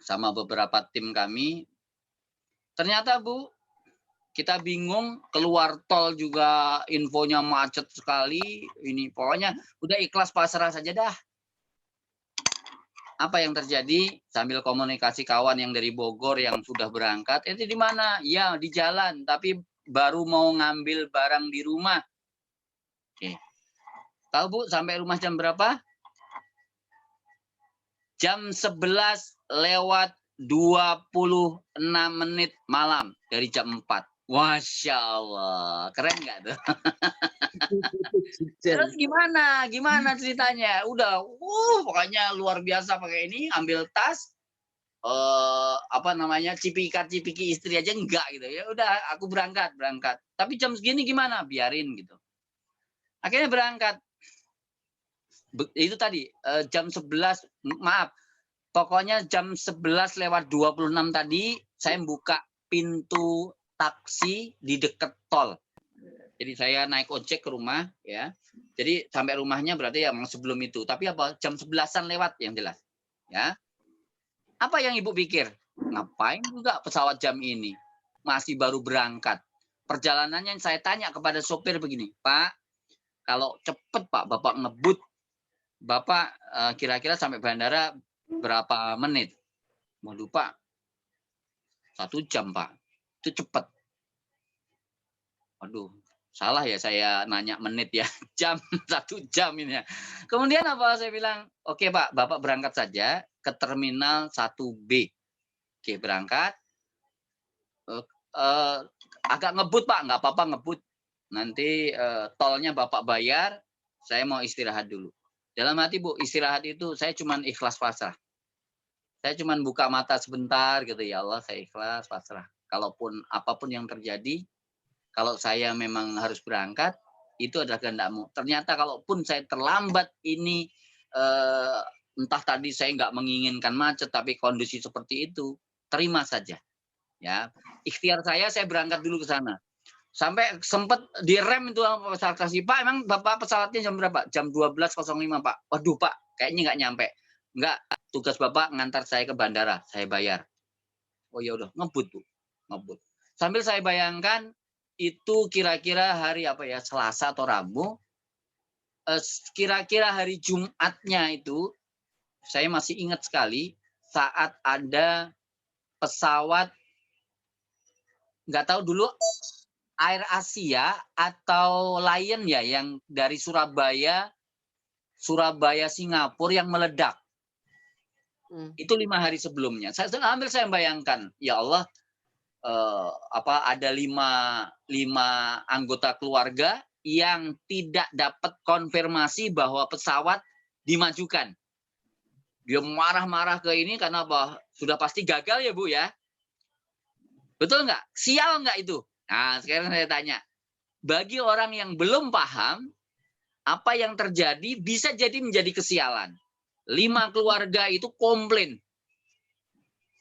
sama beberapa tim kami. Ternyata Bu, kita bingung, keluar tol juga infonya macet sekali. Ini pokoknya udah ikhlas pasrah saja dah. Apa yang terjadi sambil komunikasi kawan yang dari Bogor yang sudah berangkat, itu di mana? Ya di jalan, tapi baru mau ngambil barang di rumah. Oke. Tahu Bu sampai rumah jam berapa? Jam 11:26 malam dari jam 4. Masya Allah, keren nggak tuh? Terus gimana? Gimana ceritanya? Udah, pokoknya luar biasa pakai ini, ambil tas, cipika-cipiki istri aja enggak gitu. Ya udah, aku berangkat. Tapi jam segini gimana? Biarin gitu. Akhirnya berangkat. Itu tadi jam 11, maaf. Pokoknya jam 11:26 tadi saya buka pintu taksi di dekat tol. Jadi saya naik ojek ke rumah ya. Jadi sampai rumahnya berarti ya sebelum itu. Tapi apa jam 11-an lewat yang jelas. Ya. Apa yang Ibu pikir? Ngapain juga pesawat jam ini? Masih baru berangkat. Perjalanannya saya tanya kepada sopir begini, Pak, kalau cepet Pak, Bapak ngebut, Bapak kira-kira sampai bandara berapa menit? Waduh Pak, 1 jam Pak. Itu cepet. Waduh, salah ya saya nanya menit ya, jam 1 jam ini ya. Kemudian apa saya bilang, oke Pak, Bapak berangkat saja ke terminal 1B. Oke, berangkat. Agak ngebut Pak, nggak apa-apa ngebut. Nanti tolnya Bapak bayar, saya mau istirahat dulu. Dalam hati Bu, istirahat itu saya cuman ikhlas pasrah. Saya cuman buka mata sebentar gitu, ya Allah saya ikhlas pasrah. Kalaupun apapun yang terjadi, kalau saya memang harus berangkat, itu adalah kehendak-Mu. Ternyata kalaupun saya terlambat ini, entah tadi saya nggak menginginkan macet, tapi kondisi seperti itu, terima saja. Ya, ikhtiar saya berangkat dulu ke sana. Sampai sempat direm itu pesawat taksi. Pak, emang Bapak pesawatnya jam berapa? Jam 12.05 Pak. Waduh Pak, kayaknya nggak nyampe. Nggak, tugas Bapak ngantar saya ke bandara, saya bayar. Oh ya udah, ngebut Bu, ngebut. Sambil saya bayangkan, itu kira-kira hari apa ya, Selasa atau Rabu, kira-kira hari Jumatnya itu saya masih ingat sekali saat ada pesawat, nggak tahu dulu Air Asia atau Lion ya, yang dari Surabaya Singapura yang meledak. Itu 5 hari sebelumnya. Saya bayangkan, ya Allah, ada 5 anggota keluarga yang tidak dapat konfirmasi bahwa pesawat dimajukan. Dia marah-marah ke ini karena apa? Sudah pasti gagal ya Bu ya. Betul nggak? Sial nggak itu? Nah, sekarang saya tanya. Bagi orang yang belum paham, apa yang terjadi bisa jadi menjadi kesialan. 5 keluarga itu komplain.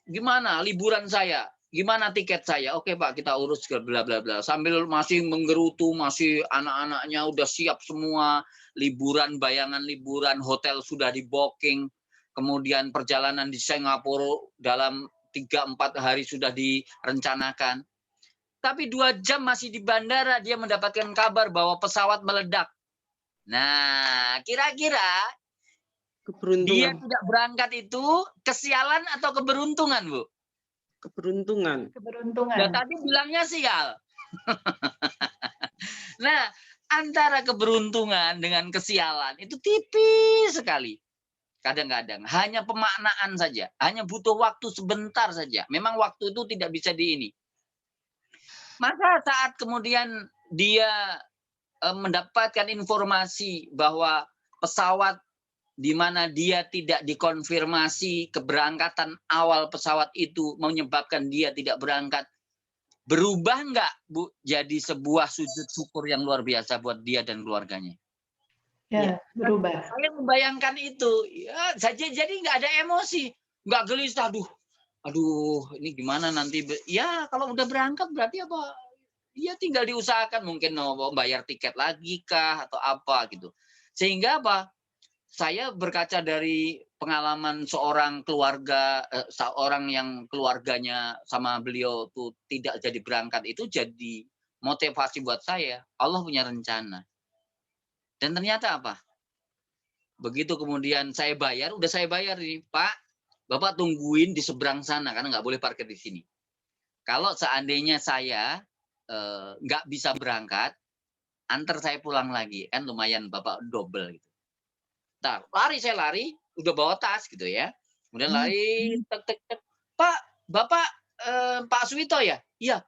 Gimana liburan saya? Gimana tiket saya? Oke Pak, kita urus ke bla bla bla. Sambil masih menggerutu, masih anak-anaknya udah siap semua. Liburan, bayangan liburan, hotel sudah di booking. Kemudian perjalanan di Singapura dalam 3-4 hari sudah direncanakan. Tapi 2 jam masih di bandara, dia mendapatkan kabar bahwa pesawat meledak. Nah, kira-kira dia Keberuntungan. tidak berangkat itu kesialan atau keberuntungan, Bu? Keberuntungan. Ya Keberuntungan. tadi bilangnya sial. Nah, antara keberuntungan dengan kesialan itu tipis sekali. Kadang-kadang hanya pemaknaan saja, hanya butuh waktu sebentar saja. Memang waktu itu tidak bisa di ini. Maka saat kemudian dia mendapatkan informasi bahwa pesawat di mana dia tidak dikonfirmasi keberangkatan awal pesawat itu menyebabkan dia tidak berangkat, berubah nggak, Bu, jadi sebuah sujud syukur yang luar biasa buat dia dan keluarganya? Ya, berubah. Saya membayangkan itu, ya, jadi nggak ada emosi, nggak gelisah, aduh, ini gimana nanti? Ya, kalau udah berangkat berarti apa? Ya tinggal diusahakan, mungkin mau bayar tiket lagi kah atau apa gitu. Sehingga apa? Saya berkaca dari pengalaman seorang keluarga, seorang yang keluarganya sama beliau tuh tidak jadi berangkat, itu jadi motivasi buat saya. Allah punya rencana. Dan ternyata apa? Begitu kemudian saya bayar, udah saya bayar ini, Pak, Bapak tungguin di seberang sana karena nggak boleh parkir di sini. Kalau seandainya saya nggak bisa berangkat, antar saya pulang lagi, kan lumayan Bapak double gitu. Nah, saya lari, udah bawa tas gitu ya. Kemudian lari, tek, tek, tek. Pak, Bapak Pak Suwito ya? Iya.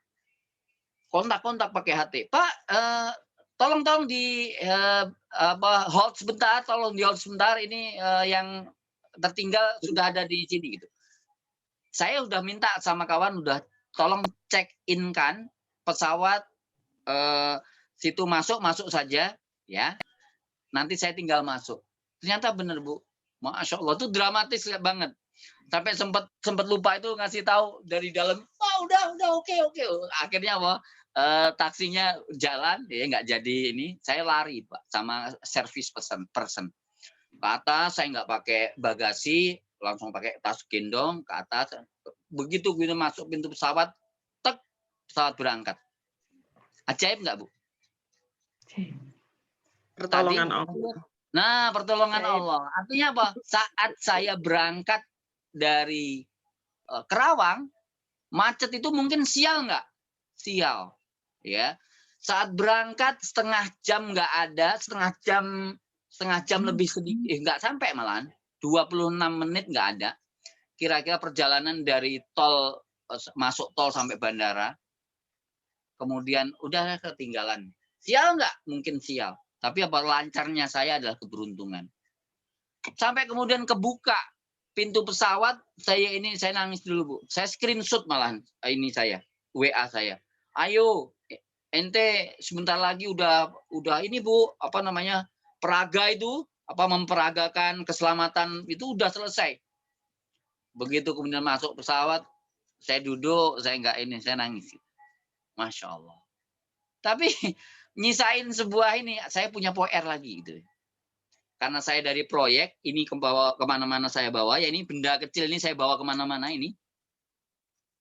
Kontak pakai HT. Pak, tolong di hold sebentar, tolong di hold sebentar. Ini yang tertinggal sudah ada di sini gitu. Saya udah minta sama kawan, udah tolong check in kan pesawat situ masuk saja ya. Nanti saya tinggal masuk. Ternyata benar, Bu. Masya Allah, itu dramatis banget. Sampai sempat lupa itu ngasih tahu dari dalam. Oh, udah oke. Akhirnya apa? Taksinya jalan, ya nggak jadi ini. Saya lari, Pak, sama service person. Ke atas, saya nggak pakai bagasi, langsung pakai tas gendong ke atas. Begitu masuk pintu pesawat, tek, pesawat berangkat. Ajaib nggak, Bu? Pertolongan Allah. Nah, pertolongan Allah. Artinya apa? Saat saya berangkat dari Kerawang, macet itu mungkin sial nggak? Sial. Ya. Saat berangkat setengah jam nggak ada, setengah jam lebih sedikit, nggak sampai malahan, 26 menit nggak ada. Kira-kira perjalanan dari tol, masuk tol sampai bandara, kemudian udah ketinggalan. Sial nggak? Mungkin sial. Tapi apa lancarnya saya adalah keberuntungan. Sampai kemudian kebuka pintu pesawat, saya nangis dulu, Bu. Saya screenshot malahan ini saya, WA saya. Ayo, ente sebentar lagi udah ini, Bu, apa namanya? Peraga itu, apa memperagakan keselamatan itu udah selesai. Begitu kemudian masuk pesawat, saya duduk, saya nangis. Masya Allah. Tapi nyisain sebuah ini, saya punya PR lagi gitu. Karena saya dari proyek, ini kemana-mana saya bawa, ya ini benda kecil ini saya bawa kemana-mana ini.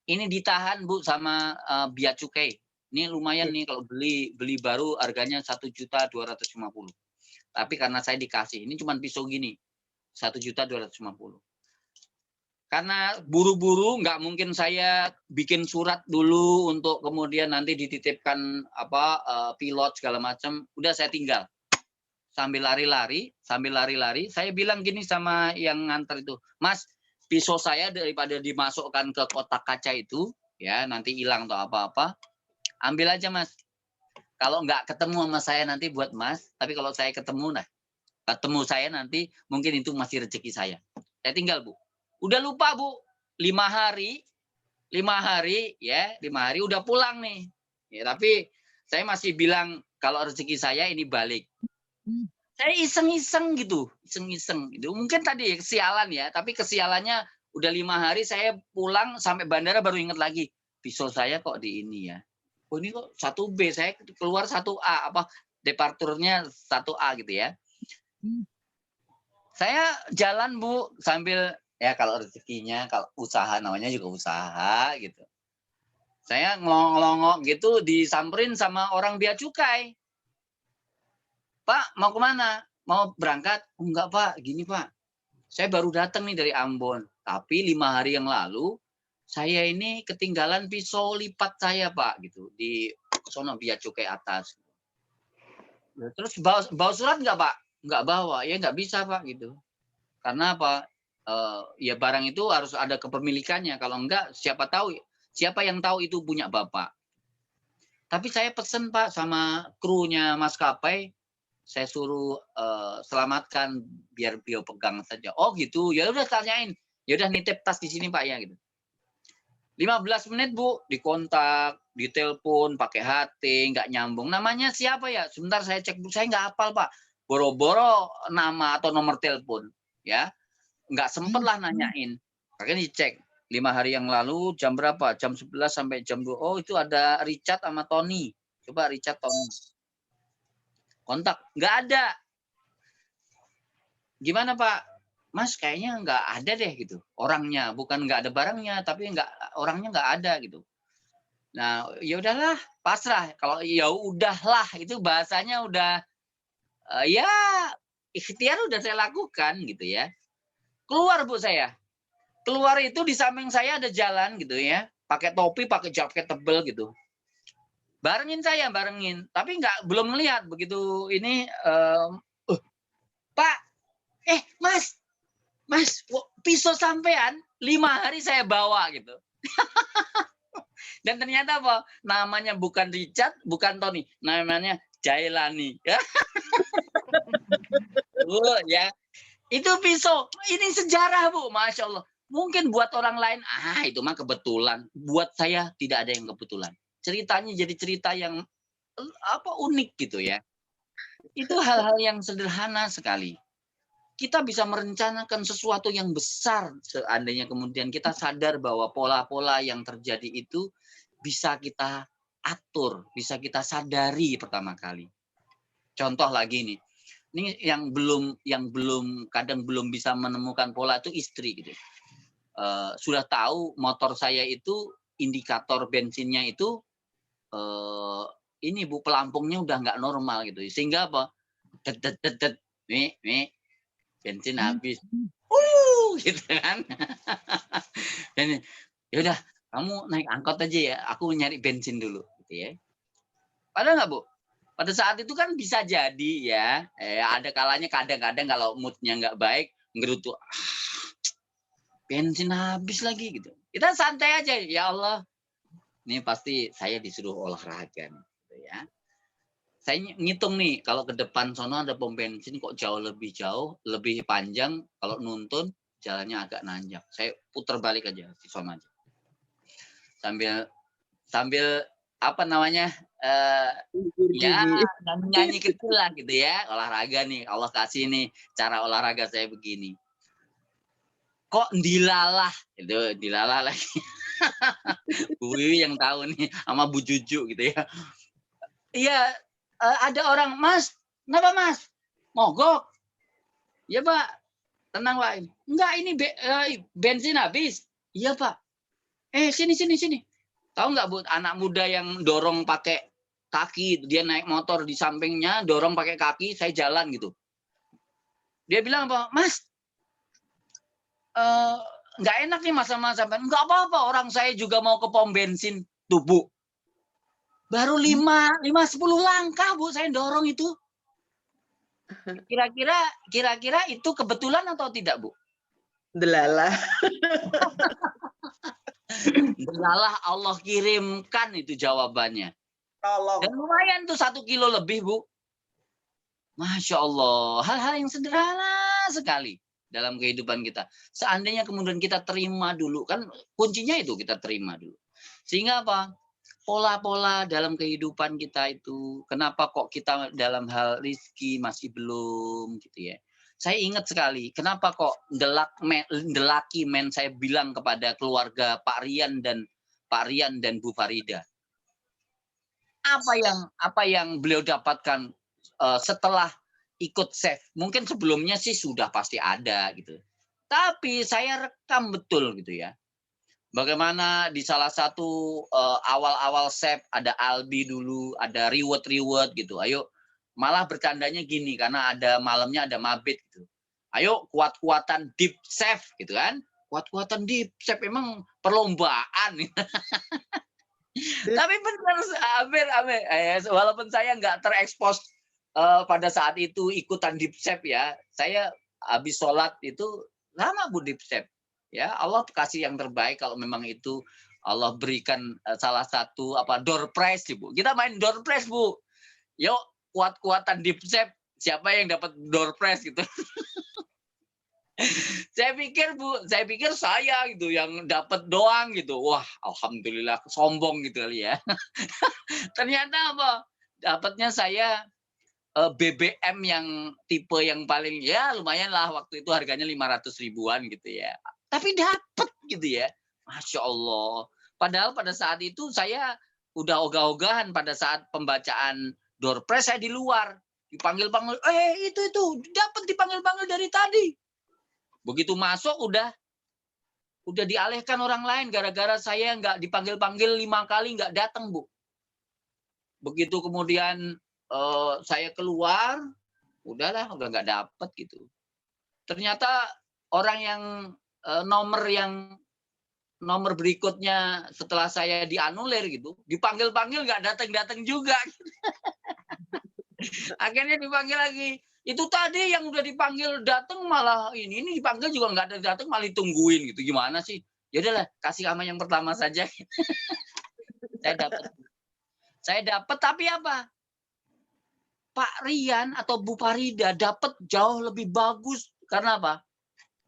Ini ditahan, Bu, sama bea cukai. Ini lumayan nih kalau beli baru harganya 1.250.000. Tapi karena saya dikasih, ini cuma pisau gini, 1.250.000. Karena buru-buru, nggak mungkin saya bikin surat dulu untuk kemudian nanti dititipkan pilot segala macam. Udah saya tinggal. Sambil lari-lari, saya bilang gini sama yang nganter itu, Mas, pisau saya daripada dimasukkan ke kotak kaca itu, ya nanti hilang atau apa-apa, ambil aja, Mas. Kalau nggak ketemu sama saya nanti buat Mas, tapi kalau saya ketemu saya nanti mungkin itu masih rezeki saya. Saya tinggal, Bu. Udah lupa, Bu. 5 5 hari ya, 5 hari udah pulang nih. Ya, tapi saya masih bilang kalau rezeki saya ini balik. Saya iseng-iseng gitu, iseng-iseng gitu. Mungkin tadi kesialan ya, tapi kesialannya udah 5 hari saya pulang sampai bandara baru ingat lagi. Pisau saya kok di ini ya. Oh ini kok 1B, saya keluar 1A, apa departurnya 1A gitu ya. Saya jalan Bu sambil ya kalau rezekinya, kalau usaha namanya juga usaha gitu. Saya ngelongok gitu disamperin sama orang bea cukai. Pak mau kemana? Mau berangkat? Oh, enggak Pak, gini Pak. Saya baru datang nih dari Ambon. Tapi 5 hari yang lalu saya ini ketinggalan pisau lipat saya Pak gitu di sono bea cukai atas. Terus bawa surat nggak Pak? Nggak bawa, ya nggak bisa Pak gitu. Karena apa? Ya barang itu harus ada kepemilikannya. Kalau enggak, siapa yang tahu itu punya Bapak. Tapi saya pesen Pak sama krunya maskapai, saya suruh selamatkan biar beliau pegang saja. Oh gitu, ya udah tanyain. Ya udah nitip tas di sini Pak ya gitu. 15 menit Bu, dikontak, ditelepon, pakai HT, nggak nyambung. Namanya siapa ya? Sebentar saya cek Bu, saya nggak hafal Pak. Boro-boro nama atau nomor telepon, ya. Nggak sempet lah nanyain. Makanya dicek. 5 hari yang lalu jam berapa? Jam 11 sampai jam 2. Oh itu ada Richard sama Tony. Coba Richard, Tony. Kontak, nggak ada. Gimana Pak? Mas kayaknya nggak ada deh gitu. Orangnya, bukan nggak ada barangnya, tapi orangnya nggak ada gitu. Nah, ya udahlah, pasrah. Kalau ya udahlah itu bahasanya udah ya ikhtiar udah saya lakukan gitu ya. Keluar Bu saya. Keluar itu di samping saya ada jalan gitu ya. Pakai topi, pakai jaket tebel gitu. Barengin. Tapi belum ngelihat begitu ini. Pak, Mas, pisau sampean 5 hari saya bawa gitu. Dan ternyata apa? Namanya bukan Richard, bukan Tony. Namanya Jailani. Bu, ya. Itu pisau. Ini sejarah, Bu. Masya Allah. Mungkin buat orang lain, itu mah kebetulan. Buat saya tidak ada yang kebetulan. Ceritanya jadi cerita yang unik gitu ya. Itu hal-hal yang sederhana sekali. Kita bisa merencanakan sesuatu yang besar seandainya kemudian kita sadar bahwa pola-pola yang terjadi itu bisa kita atur, bisa kita sadari pertama kali. Contoh lagi nih. Ini kadang belum bisa menemukan pola itu istri gitu. Sudah tahu motor saya itu indikator bensinnya itu ini Bu, pelampungnya udah nggak normal gitu. Sehingga apa? Det. Nih bensin habis. Gitu kan. Dan ya udah kamu naik angkot aja ya, aku nyari bensin dulu gitu ya. Padahal nggak Bu? Pada saat itu kan bisa jadi ya, ada kalanya kadang-kadang kalau moodnya nggak baik, ngerutu, bensin habis lagi gitu. Kita santai aja, ya Allah, ini pasti saya disuruh olahraga nih, gitu ya. Saya ngitung nih, kalau ke depan sono ada pom bensin kok lebih panjang, kalau nuntun jalannya agak nanjak. Saya putar balik aja di sono aja. Sambil apa namanya? Ya nyanyi kecil lah gitu ya, olahraga nih, Allah kasih nih cara olahraga saya begini. Kok dilalah lagi. Bu Wiwi yang tahu nih sama Bu Juju gitu ya. Iya, ada orang, Mas, kenapa Mas? Mogok. Ya Pak, tenang Pak. Enggak, ini bensin habis. Iya Pak. Sini. Tahu nggak Bu, anak muda yang dorong pakai kaki, dia naik motor di sampingnya, dorong pakai kaki, saya jalan gitu. Dia bilang apa, Mas, nggak enak nih Mas sama sampai. Nggak apa-apa, orang saya juga mau ke pom bensin. Tuh Bu, baru 5-10 langkah Bu, saya dorong itu. Kira-kira itu kebetulan atau tidak Bu? Delalah. Delalah Allah kirimkan itu jawabannya. Dan lumayan tuh 1 kilo lebih Bu. Masya Allah. Hal-hal yang sederhana sekali. dalam kehidupan kita. Seandainya kemudian kita terima dulu, kan kuncinya itu kita terima dulu. Sehingga apa? Pola-pola dalam kehidupan kita itu, kenapa kok kita dalam hal rizki masih belum gitu ya. Saya ingat sekali, kenapa kok the lucky man saya bilang kepada keluarga Pak Rian dan Bu Farida. Apa yang beliau dapatkan setelah ikut SEF? Mungkin sebelumnya sih sudah pasti ada gitu. Tapi saya rekam betul gitu ya. Bagaimana di salah satu awal-awal SEF ada Albi dulu, ada reward gitu. Ayo, malah bercandanya gini karena ada malamnya ada mabit gitu. Ayo kuat-kuatan deep SEF gitu kan. Kuat-kuatan deep SEF emang perlombaan. Tapi benar, Amir. Walaupun saya nggak terekspos pada saat itu ikutan deep SEF ya. Saya habis sholat itu lama Bu deep SEF. Ya, Allah kasih yang terbaik kalau memang itu Allah berikan salah satu door prize, Bu. Kita main door prize, Bu. Yuk, kuat-kuatan deep SEF, siapa yang dapat door prize gitu. Saya pikir saya gitu yang dapat doang gitu. Wah, alhamdulillah, sombong gitu kali ya. Ternyata apa? Dapatnya saya BBM yang tipe yang paling ya lumayan lah, waktu itu harganya 500 ribuan gitu ya. Tapi dapat gitu ya. Masya Allah. Padahal pada saat itu saya udah ogah-ogahan pada saat pembacaan door prize, saya di luar. Dipanggil-panggil, itu dapat dipanggil-panggil dari tadi. Begitu masuk udah dialihkan orang lain gara-gara saya nggak dipanggil-panggil 5 kali nggak datang, Bu. Begitu kemudian saya keluar, udah nggak dapet gitu. Ternyata orang yang nomor berikutnya setelah saya dianulir gitu, dipanggil-panggil nggak datang-datang juga. Akhirnya dipanggil lagi. Itu tadi yang udah dipanggil datang malah ini dipanggil juga nggak ada datang, malah ditungguin gitu. Gimana sih? Ya udahlah, kasih sama yang pertama saja. Saya dapat tapi apa? Pak Rian atau Bu Farida dapat jauh lebih bagus karena apa?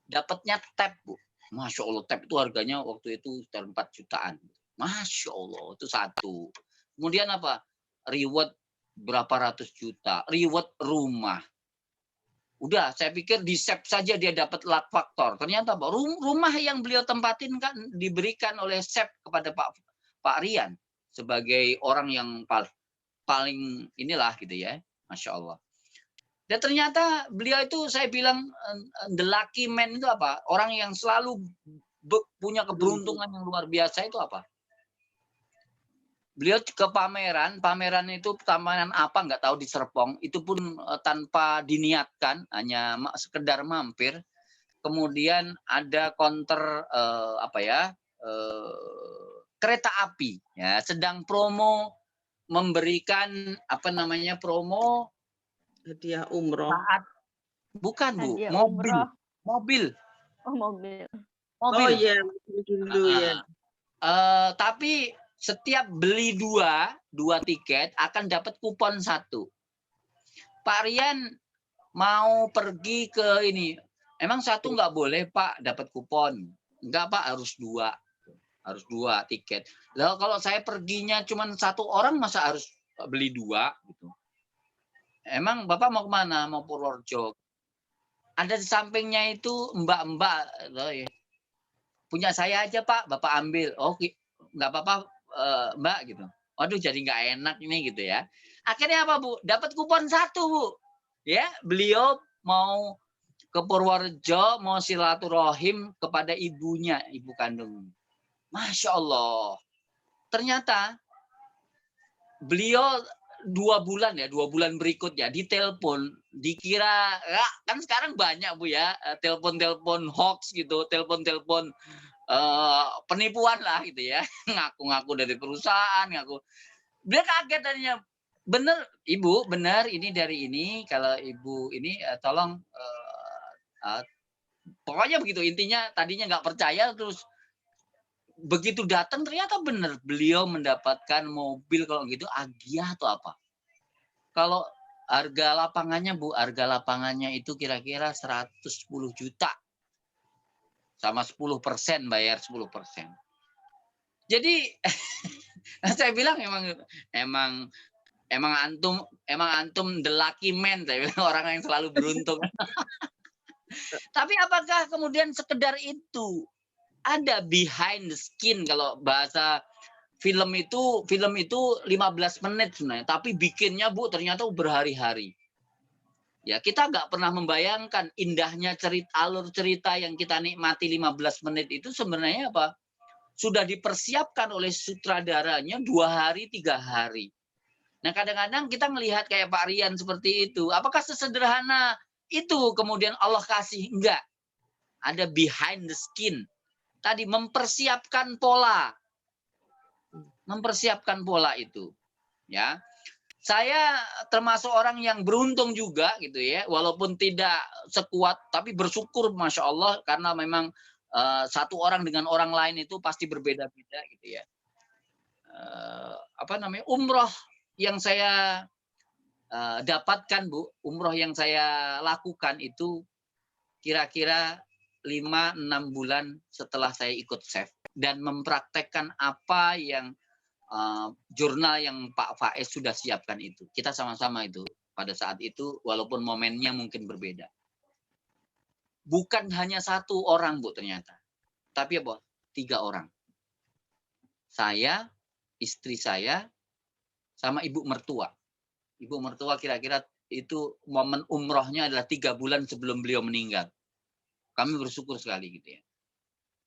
Dapatnya tab, Bu. Masya Allah, tab itu harganya waktu itu sekitar 4 jutaan. Masya Allah, itu satu. Kemudian apa? Reward berapa ratus juta. Reward rumah. Udah, saya pikir di SEP saja dia dapat luck factor. Ternyata apa? Rumah yang beliau tempatin kan diberikan oleh SEP kepada Pak Rian sebagai orang yang paling inilah gitu ya. Masya Allah. Dan ternyata beliau itu saya bilang the lucky man itu apa? Orang yang selalu punya keberuntungan yang luar biasa itu apa? Beliau ke pameran itu pameran apa nggak tahu di Serpong, itu pun tanpa diniatkan, hanya sekedar mampir. Kemudian ada konter kereta api, ya sedang promo memberikan promo hadiah umroh. Bukan, Bu, Hadiah mobil. umroh. Mobil. Oh, mobil. Oh iya, dulu ya. Tapi setiap beli dua tiket akan dapat kupon 1. Pak Rian mau pergi ke ini. Emang 1 nggak boleh, Pak, dapat kupon. Enggak, Pak, harus 2. Harus 2 tiket. Lalu kalau saya perginya cuma 1 orang, masa harus beli 2 gitu. Emang Bapak mau kemana? Mau Purworejo. Ada di sampingnya itu mbak-mbak. Punya saya aja, Pak. Bapak ambil. Oke, nggak apa-apa, Mbak gitu. Waduh, jadi nggak enak ini gitu ya. Akhirnya apa, Bu? Dapat kupon 1, Bu. Ya, beliau mau ke Purworejo, mau silaturahim kepada ibunya, ibu kandung. Masya Allah. Ternyata beliau 2 bulan berikutnya ditelepon, dikira ya, kan sekarang banyak, Bu ya, telepon hoax gitu, telepon penipuan lah gitu ya, ngaku-ngaku dari perusahaan, dia kaget tadinya. Bener, Ibu, bener ini dari ini, kalau Ibu ini tolong pokoknya begitu intinya. Tadinya nggak percaya, terus begitu datang ternyata benar beliau mendapatkan mobil. Kalau gitu Agia atau apa, kalau Harga lapangannya Bu, harga lapangannya itu kira-kira 110 juta. Sama 10%, bayar 10%. Jadi saya bilang emang antum the lucky man, saya bilang, orang yang selalu beruntung. Tapi apakah kemudian sekedar itu? Ada behind the skin, kalau bahasa film itu 15 menit sebenarnya, tapi bikinnya Bu ternyata berhari-hari. Ya, kita nggak pernah membayangkan indahnya alur cerita yang kita nikmati 15 menit itu sebenarnya apa? Sudah dipersiapkan oleh sutradaranya 2 hari, 3 hari. Nah, kadang-kadang kita melihat kayak Pak Rian seperti itu. Apakah sesederhana itu kemudian Allah kasih? Enggak. Ada behind the skin. Tadi mempersiapkan pola. Mempersiapkan pola itu. Ya. Saya termasuk orang yang beruntung juga gitu ya. Walaupun tidak sekuat, tapi bersyukur Masya Allah. Karena memang satu orang dengan orang lain itu pasti berbeda-beda gitu ya. Umroh yang saya dapatkan Bu, umroh yang saya lakukan itu kira-kira 5-6 bulan setelah saya ikut chef dan mempraktekkan apa yang jurnal yang Pak Faiz sudah siapkan itu. Kita sama-sama itu pada saat itu, walaupun momennya mungkin berbeda. Bukan hanya 1 orang Bu ternyata, tapi apa? 3 orang. Saya, istri saya, sama ibu mertua. Ibu mertua kira-kira itu momen umrohnya adalah 3 bulan sebelum beliau meninggal. Kami bersyukur sekali gitu ya.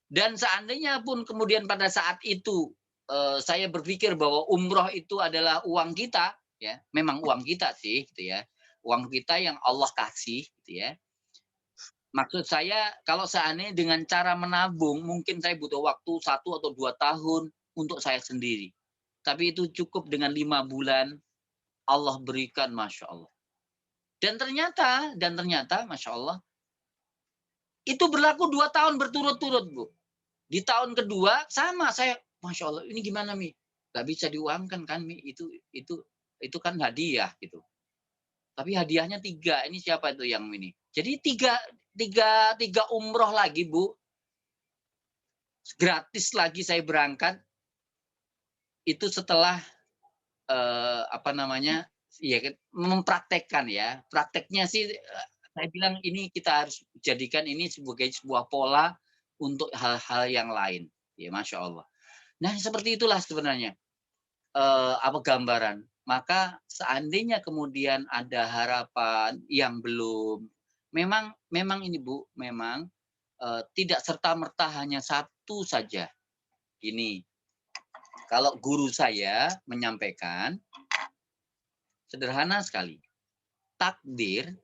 Dan seandainya pun kemudian pada saat itu saya berpikir bahwa umroh itu adalah uang kita, ya, memang uang kita sih, gitu ya, uang kita yang Allah kasih, gitu ya. Maksud saya kalau seandainya dengan cara menabung, mungkin saya butuh waktu 1 atau 2 tahun untuk saya sendiri. Tapi itu cukup dengan 5 bulan Allah berikan, Masya Allah. Dan ternyata, Masya Allah, itu berlaku 2 tahun berturut-turut, Bu. Di tahun kedua sama saya, Masya Allah, ini gimana Mi? Gak bisa diuangkan kan Mi? Itu kan hadiah gitu. Tapi hadiahnya 3. Ini siapa itu yang ini? Jadi tiga umroh lagi Bu. Gratis lagi saya berangkat. Itu setelah ya mempraktekkan ya. Prakteknya sih saya bilang ini kita harus jadikan ini sebagai sebuah pola untuk hal-hal yang lain. Ya Masya Allah. Nah seperti itulah sebenarnya gambaran. Maka seandainya kemudian ada harapan yang belum, memang ini Bu, memang tidak serta-merta hanya satu saja. Ini, kalau guru saya menyampaikan, sederhana sekali. Takdir,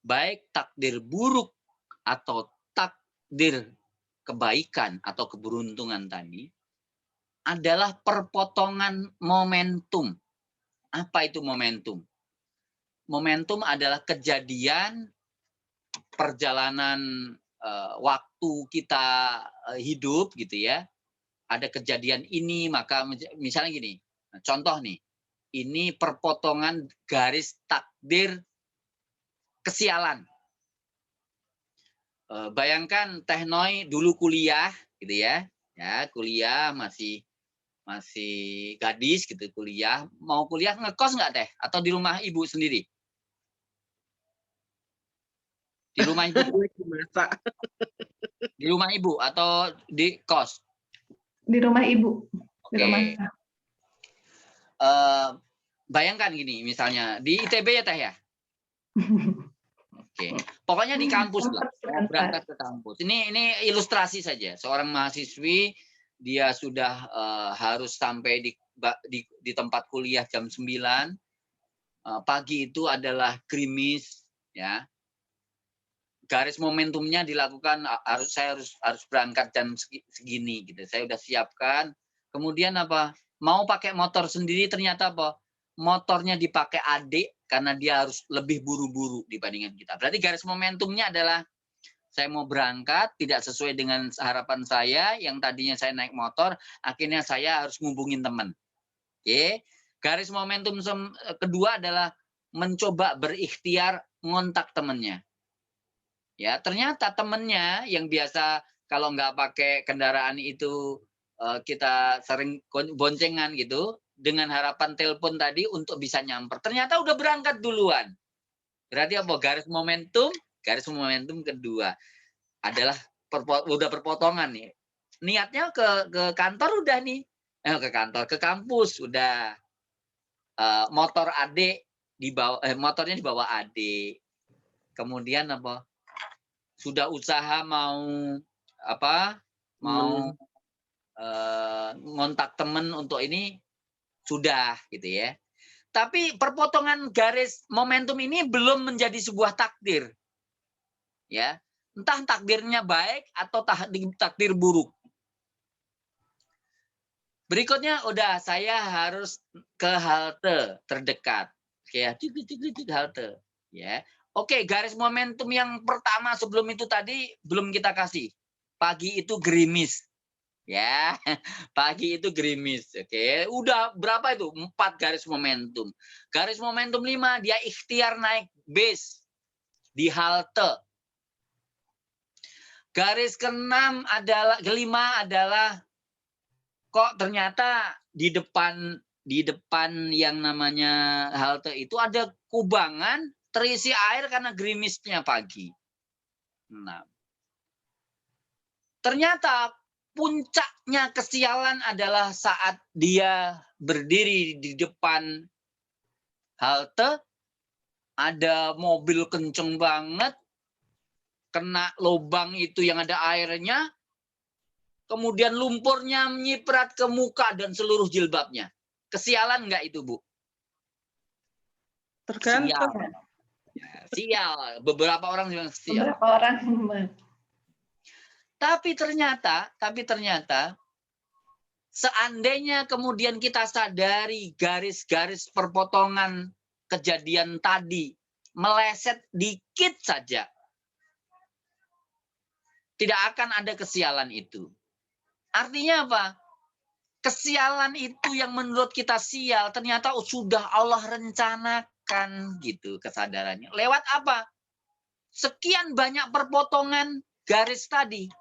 baik takdir buruk atau takdir kebaikan atau keberuntungan tadi, adalah perpotongan momentum. Apa itu momentum? Momentum adalah kejadian perjalanan waktu kita hidup gitu ya. Ada kejadian ini, maka misalnya gini, contoh nih, ini perpotongan garis takdir kesialan. Bayangkan Teh Noi dulu kuliah gitu ya, kuliah masih gadis gitu, kuliah, mau kuliah ngekos nggak Teh? Atau di rumah ibu sendiri? Di rumah ibu? Di rumah ibu atau di kos? Di rumah ibu. Di rumah. Bayangkan gini, misalnya di ITB ya Teh ya? Oke. Pokoknya di kampus lah, berangkat ke kampus. Ini ilustrasi saja. Seorang mahasiswi dia sudah harus sampai di tempat kuliah jam 9. Pagi itu adalah gerimis, ya. Garis momentumnya dilakukan saya harus berangkat jam segini gitu. Saya udah siapkan. Kemudian apa? Mau pakai motor sendiri, ternyata apa? Motornya dipakai adik karena dia harus lebih buru-buru dibandingkan kita. Berarti garis momentumnya adalah saya mau berangkat, tidak sesuai dengan harapan saya, yang tadinya saya naik motor, akhirnya saya harus ngubungin teman. Oke. Garis momentum kedua adalah mencoba berikhtiar ngontak temennya. Ya, ternyata temennya yang biasa kalau nggak pakai kendaraan itu kita sering boncengan gitu, dengan harapan telepon tadi untuk bisa nyamper. Ternyata udah berangkat duluan. Berarti apa? Garis momentum kedua adalah udah perpotongan nih. Niatnya ke kantor udah nih. Ke kampus udah. Motor adik dibawa, motornya dibawa adik. Kemudian apa? Sudah usaha mau ngontak temen untuk ini sudah gitu ya. Tapi perpotongan garis momentum ini belum menjadi sebuah takdir. Ya. Entah takdirnya baik atau takdir buruk. Berikutnya udah saya harus ke halte terdekat. Ya, halte. Ya. Oke, garis momentum yang pertama sebelum itu tadi belum kita kasih. Pagi itu gerimis. Ya, pagi itu gerimis. Oke, udah berapa itu? 4 garis momentum. Garis momentum 5, dia ikhtiar naik bis di halte. Garis ke-6 adalah, kelima adalah kok ternyata di depan yang namanya halte itu ada kubangan terisi air karena gerimisnya pagi. Nah, ternyata puncaknya kesialan adalah saat dia berdiri di depan halte, ada mobil kenceng banget, kena lubang itu yang ada airnya, kemudian lumpurnya menyiprat ke muka dan seluruh jilbabnya. Kesialan nggak itu, Bu? Tergantung. Sial. Beberapa orang bilang sial. Beberapa orang. Tapi ternyata seandainya kemudian kita sadari garis-garis perpotongan kejadian tadi meleset dikit saja, tidak akan ada kesialan itu. Artinya apa? Kesialan itu yang menurut kita sial, ternyata sudah Allah rencanakan gitu kesadarannya. Lewat apa? Sekian banyak perpotongan garis tadi.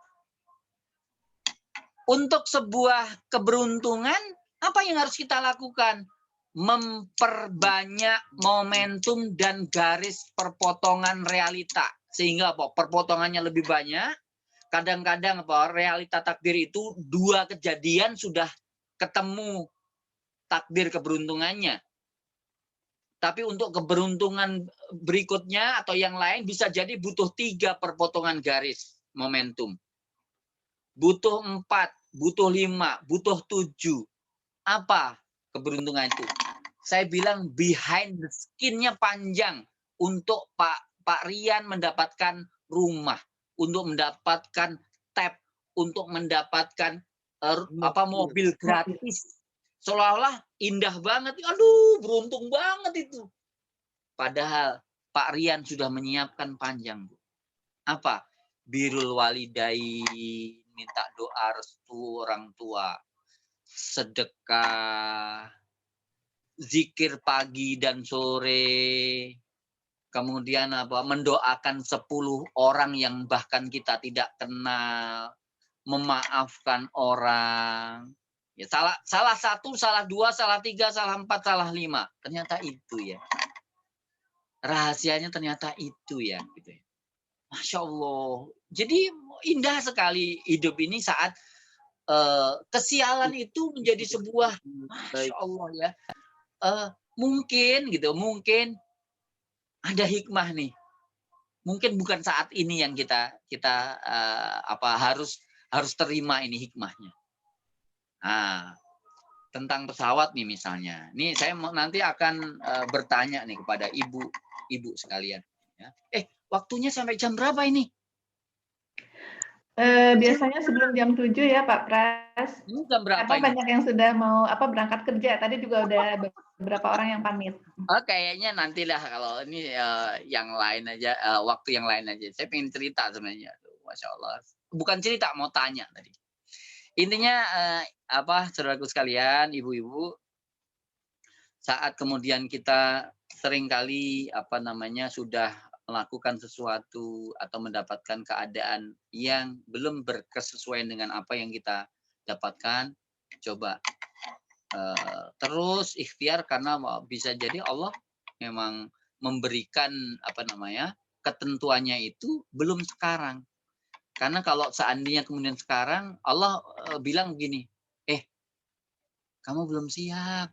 Untuk sebuah keberuntungan, apa yang harus kita lakukan? Memperbanyak momentum dan garis perpotongan realita. Sehingga apa? Perpotongannya lebih banyak. Kadang-kadang apa? Realita takdir itu 2 kejadian sudah ketemu takdir keberuntungannya. Tapi untuk keberuntungan berikutnya atau yang lain bisa jadi butuh 3 perpotongan garis momentum. Butuh 4, butuh 5, butuh 7. Apa keberuntungan itu? Saya bilang behind the skin-nya panjang untuk Pak Rian mendapatkan rumah, untuk mendapatkan tab, untuk mendapatkan mobil gratis. Seolah-olah indah banget. Aduh, beruntung banget itu. Padahal Pak Rian sudah menyiapkan panjang, Bu. Apa? Birrul walidain, minta doa restu orang tua, sedekah, zikir pagi dan sore, kemudian apa? Mendoakan 10 orang yang bahkan kita tidak kenal, memaafkan orang. Ya, salah 1, salah 2, salah 3, salah 4, salah 5. Ternyata itu ya. Rahasianya ternyata itu ya, gitu ya. Masya Allah. Jadi indah sekali hidup ini saat kesialan itu menjadi sebuah, Masya Allah ya. Mungkin ada hikmah nih. Mungkin bukan saat ini yang kita harus terima ini hikmahnya. Nah, tentang pesawat nih misalnya. Nih saya nanti akan bertanya nih kepada ibu sekalian. Ya. Waktunya sampai jam berapa ini? Biasanya sebelum jam 7 ya Pak Pras. Ini jam berapa Karena ini? banyak yang sudah mau berangkat kerja. Tadi juga udah beberapa orang yang pamit. Kayaknya nantilah kalau ini yang lain aja, waktu yang lain aja. Saya pengen cerita sebenarnya. Masya Allah. Bukan cerita, mau tanya tadi. Intinya saudaraku sekalian, ibu-ibu, saat kemudian kita seringkali sudah melakukan sesuatu atau mendapatkan keadaan yang belum berkesesuaian dengan apa yang kita dapatkan, coba terus ikhtiar, karena bisa jadi Allah memang memberikan ketentuannya itu belum sekarang. Karena kalau seandainya kemudian sekarang Allah bilang begini, kamu belum siap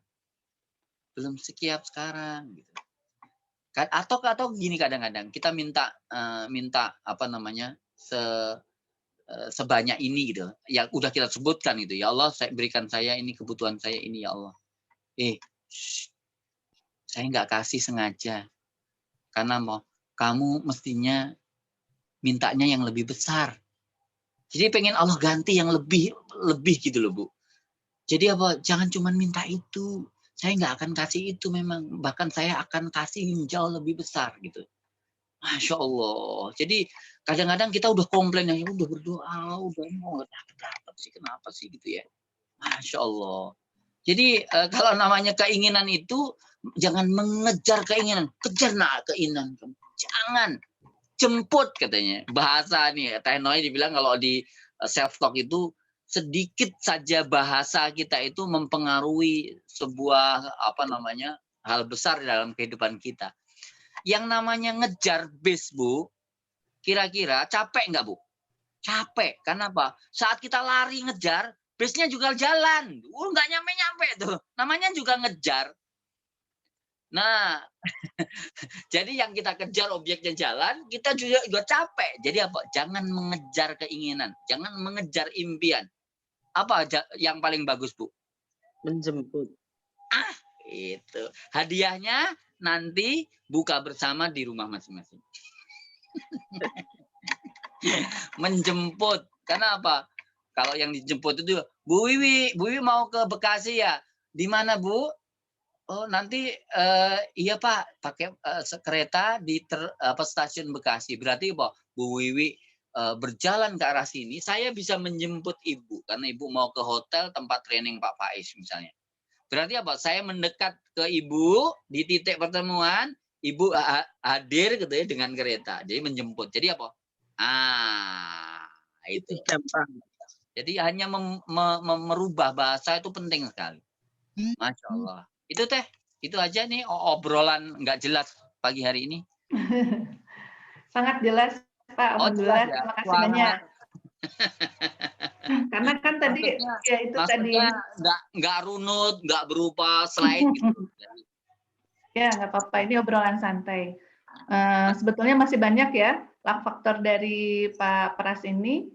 sekarang gitu. Atau gini, kadang-kadang kita minta sebanyak ini gitu, yang udah kita sebutkan gitu, ya Allah, berikan saya ini, kebutuhan saya ini ya Allah. Saya nggak kasih sengaja, karena kamu mestinya mintanya yang lebih besar. Jadi pengen Allah ganti yang lebih gitu loh, Bu. Jadi jangan cuma minta itu. Saya nggak akan kasih itu memang. Bahkan saya akan kasih yang jauh lebih besar gitu. Masya Allah. Jadi kadang-kadang kita udah komplain, udah berdoa, udah mau dapat sih, kenapa sih gitu ya. Masya Allah. Jadi kalau namanya keinginan itu, jangan mengejar keinginan. Kejar keinginan. Jangan. Jemput katanya. Bahasa nih, Teh Noi dibilang kalau di self-talk itu, sedikit saja bahasa kita itu mempengaruhi sebuah hal besar dalam kehidupan kita. Yang namanya ngejar bis, Bu, kira-kira capek nggak, Bu? Capek. Karena apa? Saat kita lari ngejar, bisnya juga jalan. Nggak nyampe-nyampe tuh. Namanya juga ngejar. Nah, jadi yang kita kejar objeknya jalan, kita juga capek. Jadi jangan mengejar keinginan, jangan mengejar impian. Apa yang paling bagus, Bu? Menjemput. Itu. Hadiahnya nanti buka bersama di rumah masing-masing. Menjemput. Karena apa? Kalau yang dijemput itu, Bu Wiwi mau ke Bekasi ya? Di mana, Bu? Oh, nanti iya Pak, pakai kereta di stasiun Bekasi. Berarti Bu Wiwi berjalan ke arah sini, saya bisa menjemput Ibu karena Ibu mau ke hotel tempat training Pak Faiz misalnya. Berarti saya mendekat ke Ibu di titik pertemuan, Ibu hadir gitu ya dengan kereta. Jadi menjemput. Jadi itu gampang. Jadi hanya merubah bahasa itu penting sekali. Masya Allah. Itu Teh, itu aja nih obrolan nggak jelas pagi hari ini. Sangat jelas Pak, alhamdulillah. Ya. Terima kasih banyak. Karena kan tadi maksudnya nggak runut, nggak berupa slide gitu. Ya nggak apa-apa, ini obrolan santai. Sebetulnya masih banyak ya faktor dari Pak Pras ini,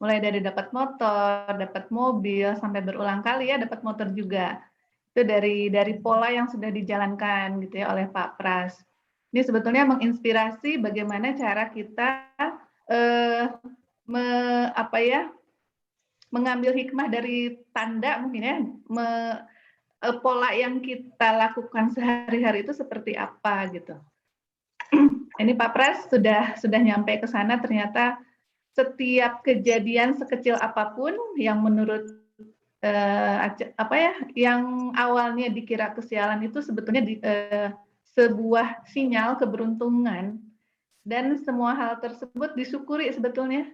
mulai dari dapat motor, dapat mobil, sampai berulang kali ya dapat motor juga. Itu dari pola yang sudah dijalankan gitu ya oleh Pak Pras. Ini sebetulnya menginspirasi bagaimana cara kita mengambil hikmah dari tanda mungkin ya, pola yang kita lakukan sehari-hari itu seperti apa gitu. Ini Pak Pras sudah nyampe ke sana, ternyata setiap kejadian sekecil apapun yang menurut yang awalnya dikira kesialan itu sebetulnya sebuah sinyal keberuntungan, dan semua hal tersebut disyukuri sebetulnya.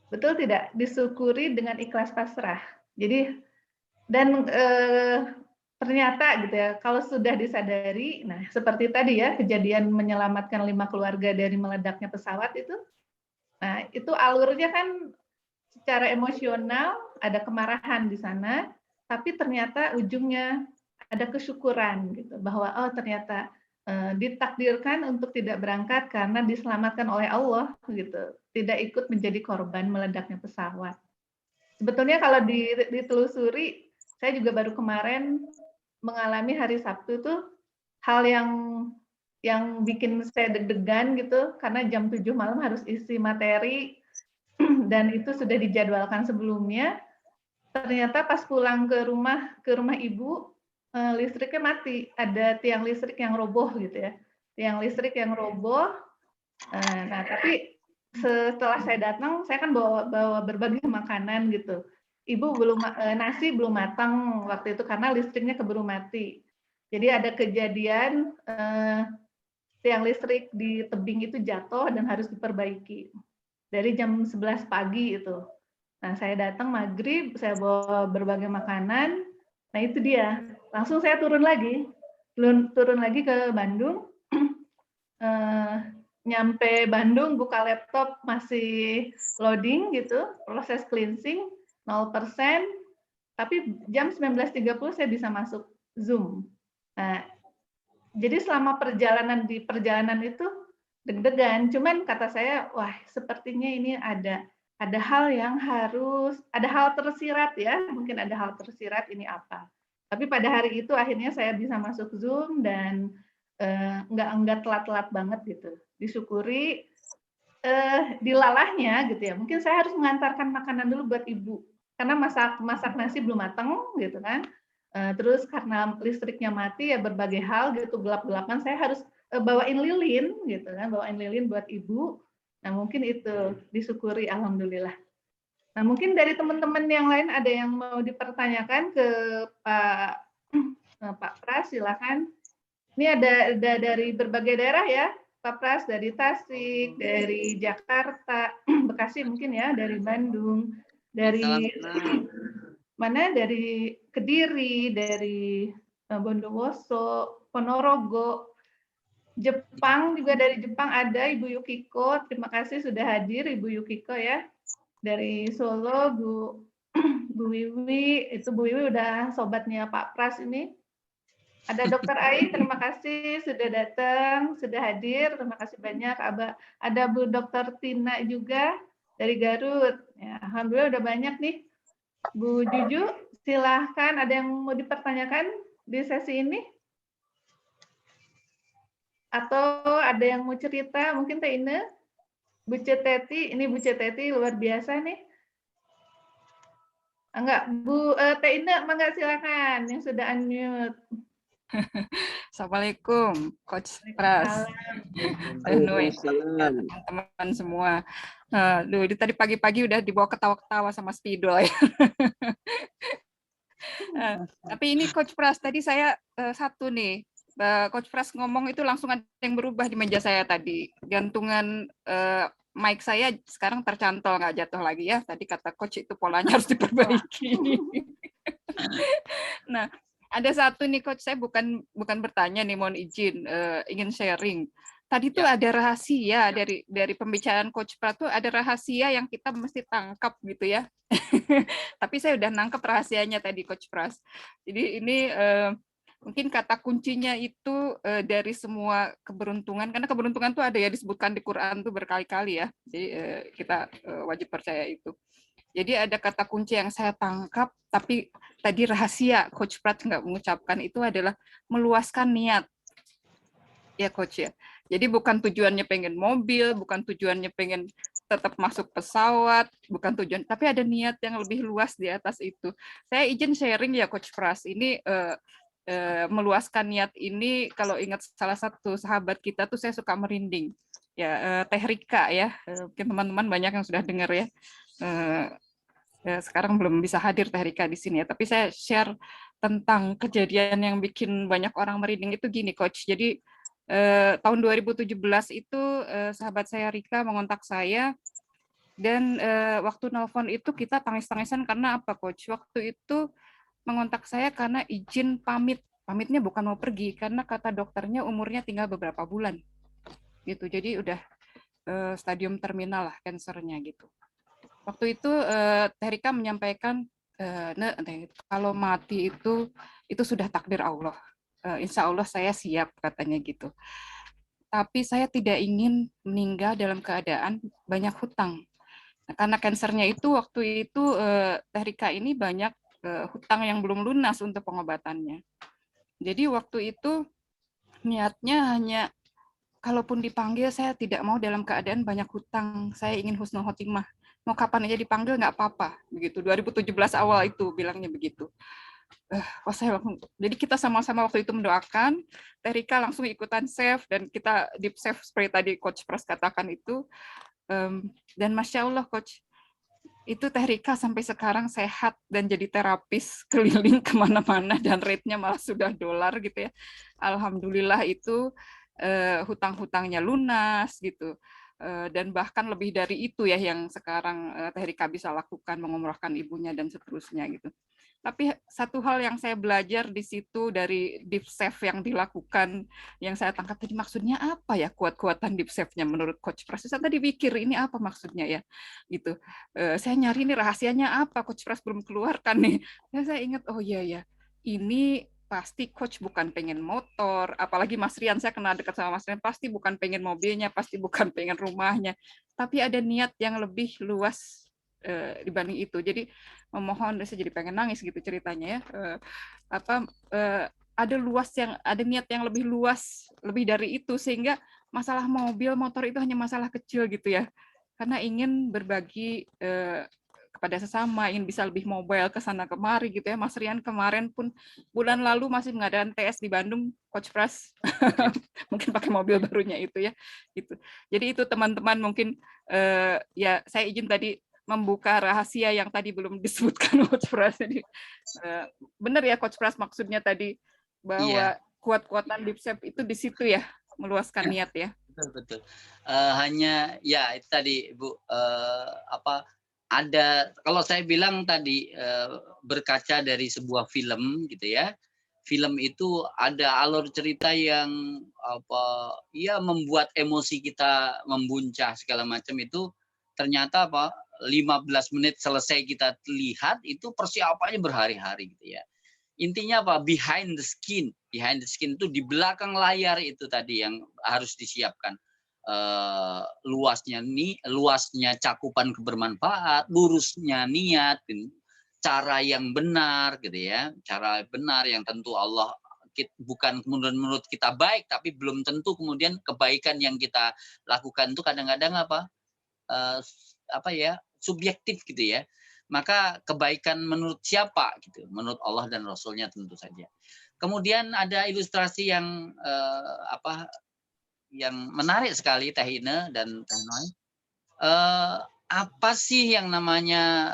Betul tidak? Disyukuri dengan ikhlas pasrah. Jadi dan ternyata gitu ya, kalau sudah disadari, nah seperti tadi ya kejadian menyelamatkan 5 keluarga dari meledaknya pesawat itu, nah itu alurnya kan secara emosional ada kemarahan di sana, tapi ternyata ujungnya ada kesyukuran gitu, bahwa ternyata ditakdirkan untuk tidak berangkat karena diselamatkan oleh Allah gitu, tidak ikut menjadi korban meledaknya pesawat. Sebetulnya kalau ditelusuri, saya juga baru kemarin mengalami hari Sabtu tuh hal yang bikin saya deg-degan gitu, karena jam 7 malam harus isi materi dan itu sudah dijadwalkan sebelumnya. Ternyata pas pulang ke rumah ibu, listriknya mati, ada tiang listrik yang roboh gitu ya, tiang listrik yang roboh. Nah tapi setelah saya datang, saya kan bawa berbagai makanan gitu. Ibu nasi belum matang waktu itu karena listriknya keburu mati. Jadi ada kejadian tiang listrik di tebing itu jatuh dan harus diperbaiki. Dari jam 11 pagi itu. Nah, saya datang maghrib, saya bawa berbagai makanan. Nah, itu dia. Langsung saya turun lagi ke Bandung. Nyampe Bandung, buka laptop masih loading gitu, proses cleansing 0%, tapi jam 19.30 saya bisa masuk Zoom. Nah, jadi selama perjalanan itu deg-degan, cuman kata saya, wah sepertinya ini ada hal yang ada hal tersirat ya, mungkin ada hal tersirat ini apa. Tapi pada hari itu akhirnya saya bisa masuk Zoom dan nggak telat-telat banget gitu. Disyukuri dilalahnya gitu ya. Mungkin saya harus mengantarkan makanan dulu buat ibu karena masak nasi belum matang gitu kan. Terus karena listriknya mati ya berbagai hal gitu gelap-gelapan saya harus bawain lilin gitu kan, bawain lilin buat ibu. Nah, mungkin itu disyukuri alhamdulillah. Nah, mungkin dari teman-teman yang lain ada yang mau dipertanyakan ke Pak Pras, silakan. Ini ada dari berbagai daerah ya, Pak Pras, dari Tasik, dari Jakarta, Bekasi mungkin ya, dari Bandung, dari mana? Dari Kediri, dari Bondowoso, Ponorogo, Jepang juga dari Jepang ada Ibu Yukiko. Terima kasih sudah hadir Ibu Yukiko ya. Dari Solo Bu Wiwi, itu Bu Wiwi udah sobatnya Pak Pras ini. Ada Dokter Ai, terima kasih sudah datang, sudah hadir, terima kasih banyak. Ada Bu Dokter Tina juga dari Garut. Ya, alhamdulillah udah banyak nih. Bu Juju, silahkan ada yang mau dipertanyakan di sesi ini? Atau ada yang mau cerita, mungkin Teh Ine? Bu Ceteti, ini Bu Ceteti luar biasa nih. Enggak, Bu Teh Ine, enggak silakan yang sudah unmute. Assalamualaikum, Coach Pras. Teman-teman semua. Duh, ini tadi pagi-pagi udah dibawa ketawa-ketawa sama Spidol ya. Tapi ini Coach Pras, tadi saya satu nih. Coach Pras ngomong itu langsung ada yang berubah di meja saya tadi. Gantungan mic saya sekarang tercantol, nggak jatuh lagi ya. Tadi kata Coach itu polanya harus diperbaiki. Nah, ada satu nih Coach, saya bukan bertanya nih, mohon izin, ingin sharing. Tadi tuh ada rahasia dari pembicaraan Coach Pras tuh ada rahasia yang kita mesti tangkap gitu ya. Tapi saya udah nangkep rahasianya tadi Coach Pras. Jadi ini mungkin kata kuncinya itu dari semua keberuntungan, karena keberuntungan tuh ada ya disebutkan di Quran tuh berkali-kali ya. Jadi kita wajib percaya itu. Jadi ada kata kunci yang saya tangkap, tapi tadi rahasia Coach Pras nggak mengucapkan itu adalah meluaskan niat. Ya Coach ya. Jadi bukan tujuannya pengen mobil, bukan tujuannya pengen tetap masuk pesawat, bukan tujuan, tapi ada niat yang lebih luas di atas itu. Saya izin sharing ya Coach Pras. Ini meluaskan niat ini kalau ingat salah satu sahabat kita tuh saya suka merinding. Ya Teh Rika ya. Mungkin teman-teman banyak yang sudah dengar ya. Sekarang belum bisa hadir Teh Rika di sini ya, tapi saya share tentang kejadian yang bikin banyak orang merinding itu gini Coach. Jadi tahun 2017 itu sahabat saya Rika mengontak saya dan waktu nelpon itu kita tangis-tangisan karena apa Coach? Waktu itu mengontak saya karena izin pamit. Pamitnya bukan mau pergi karena kata dokternya umurnya tinggal beberapa bulan. Gitu. Jadi udah stadium terminal lah kansernya gitu. Waktu itu Teh Rika menyampaikan kalau mati itu sudah takdir Allah. Insya Allah saya siap katanya gitu. Tapi saya tidak ingin meninggal dalam keadaan banyak hutang. Nah, karena kansernya itu waktu itu Teh Rika ini banyak hutang yang belum lunas untuk pengobatannya. Jadi waktu itu niatnya hanya kalaupun dipanggil saya tidak mau dalam keadaan banyak hutang. Saya ingin husnul khotimah. Mau kapan aja dipanggil nggak apa-apa. Begitu 2017 awal itu bilangnya begitu. Jadi kita sama-sama waktu itu mendoakan. Teh Rika langsung ikutan save dan kita deep save seperti tadi Coach Pras katakan itu. Dan Masya Allah Coach, itu Teh Rika sampai sekarang sehat dan jadi terapis keliling kemana-mana dan rate-nya malah sudah dolar gitu ya. Alhamdulillah itu hutang-hutangnya lunas gitu. Dan bahkan lebih dari itu ya yang sekarang Teh Rika bisa lakukan, mengumrohkan ibunya dan seterusnya gitu. Tapi satu hal yang saya belajar di situ dari deep save yang dilakukan, yang saya tangkap tadi maksudnya apa ya kuat-kuatan deep save-nya menurut Coach Pras. Saya tadi pikir ini apa maksudnya ya, gitu. Saya nyari nih rahasianya apa, Coach Pras belum keluarkan nih. Dan saya ingat, oh iya ya, ini pasti Coach bukan pengen motor, apalagi Mas Rian, saya kenal dekat sama Mas Rian, pasti bukan pengen mobilnya, pasti bukan pengen rumahnya, tapi ada niat yang lebih luas dibanding itu. Jadi memohon, saya jadi pengen nangis gitu ceritanya ya. Ada niat yang lebih luas, lebih dari itu, sehingga masalah mobil, motor itu hanya masalah kecil gitu ya. Karena ingin berbagi kepada sesama, ingin bisa lebih mobile ke sana kemari gitu ya. Mas Rian kemarin pun bulan lalu masih mengadakan TS di Bandung, Coach Pras. Mungkin pakai mobil barunya itu ya. Gitu. Jadi itu teman-teman mungkin ya saya izin tadi membuka rahasia yang tadi belum disebutkan Coach Pras. Jadi benar ya Coach Pras maksudnya tadi bahwa kuat-kuatan deep save itu di situ ya, meluaskan niat ya. Betul. Hanya ya itu tadi Bu, ada, kalau saya bilang tadi berkaca dari sebuah film gitu ya. Film itu ada alur cerita yang membuat emosi kita membuncah segala macam, itu ternyata 15 menit selesai kita lihat, itu persiapannya berhari-hari gitu ya. Intinya behind the skin itu di belakang layar itu tadi yang harus disiapkan. Luasnya cakupan kebermanfaat, lurusnya niat, cara yang benar gitu ya, cara benar yang tentu Allah bukan menurut kita baik, tapi belum tentu kemudian kebaikan yang kita lakukan itu kadang-kadang subjektif gitu ya. Maka kebaikan menurut siapa gitu, menurut Allah dan Rasulnya tentu saja. Kemudian ada ilustrasi yang yang menarik sekali Teh Ine dan Teh Noi. Apa sih yang namanya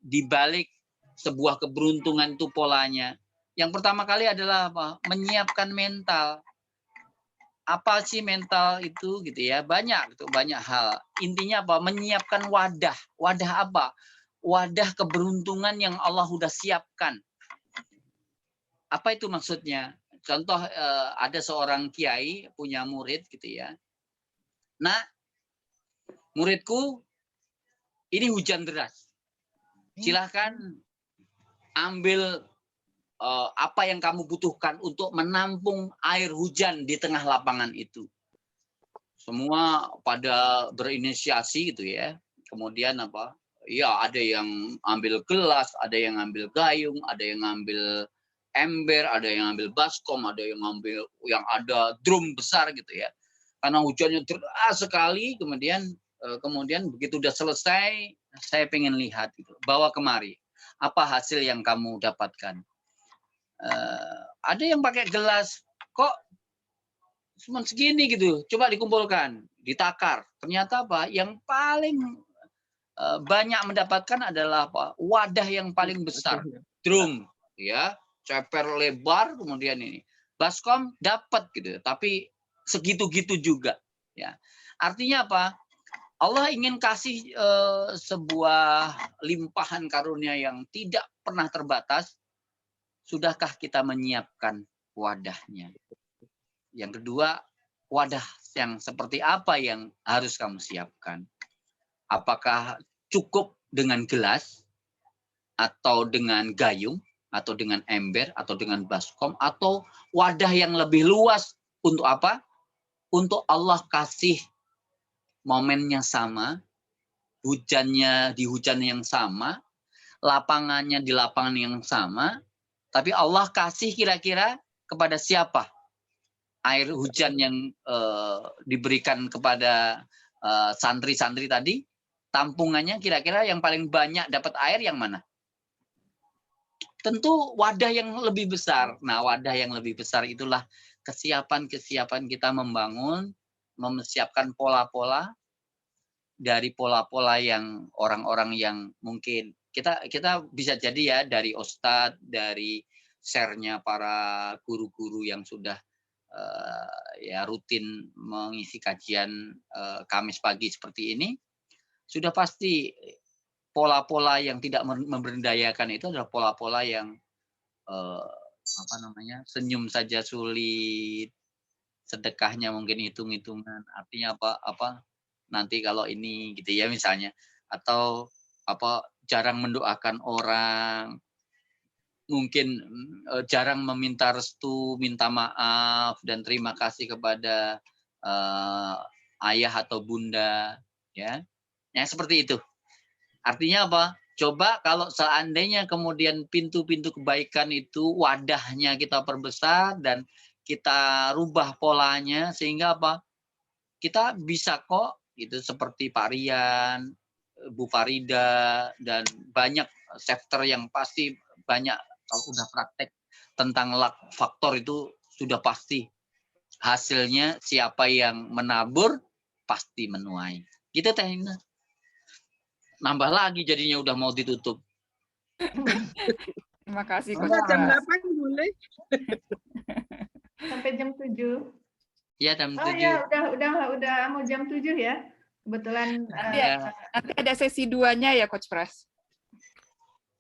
dibalik sebuah keberuntungan itu polanya? Yang pertama kali adalah menyiapkan mental. Apa sih mental itu gitu ya? Banyak hal. Intinya menyiapkan wadah. Wadah apa? Wadah keberuntungan yang Allah sudah siapkan. Apa itu maksudnya? Contoh ada seorang kiai punya murid gitu ya. Nah, muridku, ini hujan deras. Silahkan ambil apa yang kamu butuhkan untuk menampung air hujan di tengah lapangan itu. Semua pada berinisiasi gitu ya. Kemudian ya ada yang ambil gelas, ada yang ambil gayung, ada yang ambil ember, ada yang ambil baskom, ada yang ambil yang ada drum besar gitu ya. Karena hujannya deras sekali, kemudian begitu udah selesai, saya pengen lihat gitu. Bawa kemari. Apa hasil yang kamu dapatkan? Ada yang pakai gelas, kok cuma segini gitu. Coba dikumpulkan, ditakar. Ternyata yang paling banyak mendapatkan adalah wadah yang paling besar, drum ya. Ceper lebar, kemudian ini baskom dapat gitu, tapi segitu-gitu juga ya. Artinya apa? Allah ingin kasih sebuah limpahan karunia yang tidak pernah terbatas. Sudahkah kita menyiapkan wadahnya? Yang kedua, wadah yang seperti apa yang harus kamu siapkan? Apakah cukup dengan gelas atau dengan gayung? Atau dengan ember, atau dengan baskom, atau wadah yang lebih luas untuk apa? Untuk Allah kasih momennya sama, hujannya di hujan yang sama, lapangannya di lapangan yang sama, tapi Allah kasih kira-kira kepada siapa? Air hujan yang diberikan kepada santri-santri tadi, tampungannya kira-kira yang paling banyak dapat air yang mana? Tentu wadah yang lebih besar. Nah, wadah yang lebih besar itulah kesiapan kita membangun, mempersiapkan pola-pola dari pola-pola yang orang-orang yang mungkin kita bisa jadi ya dari ustadz, dari share-nya para guru-guru yang sudah ya rutin mengisi kajian Kamis pagi seperti ini, sudah pasti pola-pola yang tidak memberdayakan itu adalah pola-pola yang apa namanya, senyum saja sulit, sedekahnya mungkin hitung-hitungan, artinya apa nanti kalau ini gitu ya misalnya, atau apa jarang mendoakan orang, mungkin jarang meminta restu, minta maaf dan terima kasih kepada ayah atau bunda, ya, yang seperti itu. Artinya apa? Coba kalau seandainya kemudian pintu-pintu kebaikan itu wadahnya kita perbesar dan kita rubah polanya sehingga apa? Kita bisa kok itu seperti Pak Rian, Bu Farida dan banyak sektor yang pasti banyak kalau udah praktek tentang luck faktor itu sudah pasti hasilnya siapa yang menabur pasti menuai. Gitu Teh Ina. Nambah lagi jadinya udah mau ditutup. Terima kasih Coach Udah jam Pras. 8 boleh? Sampai jam 7. Iya jam 7. Oh ya, udah mau jam 7 ya. Kebetulan Nanti ada sesi 2-nya ya Coach Pras.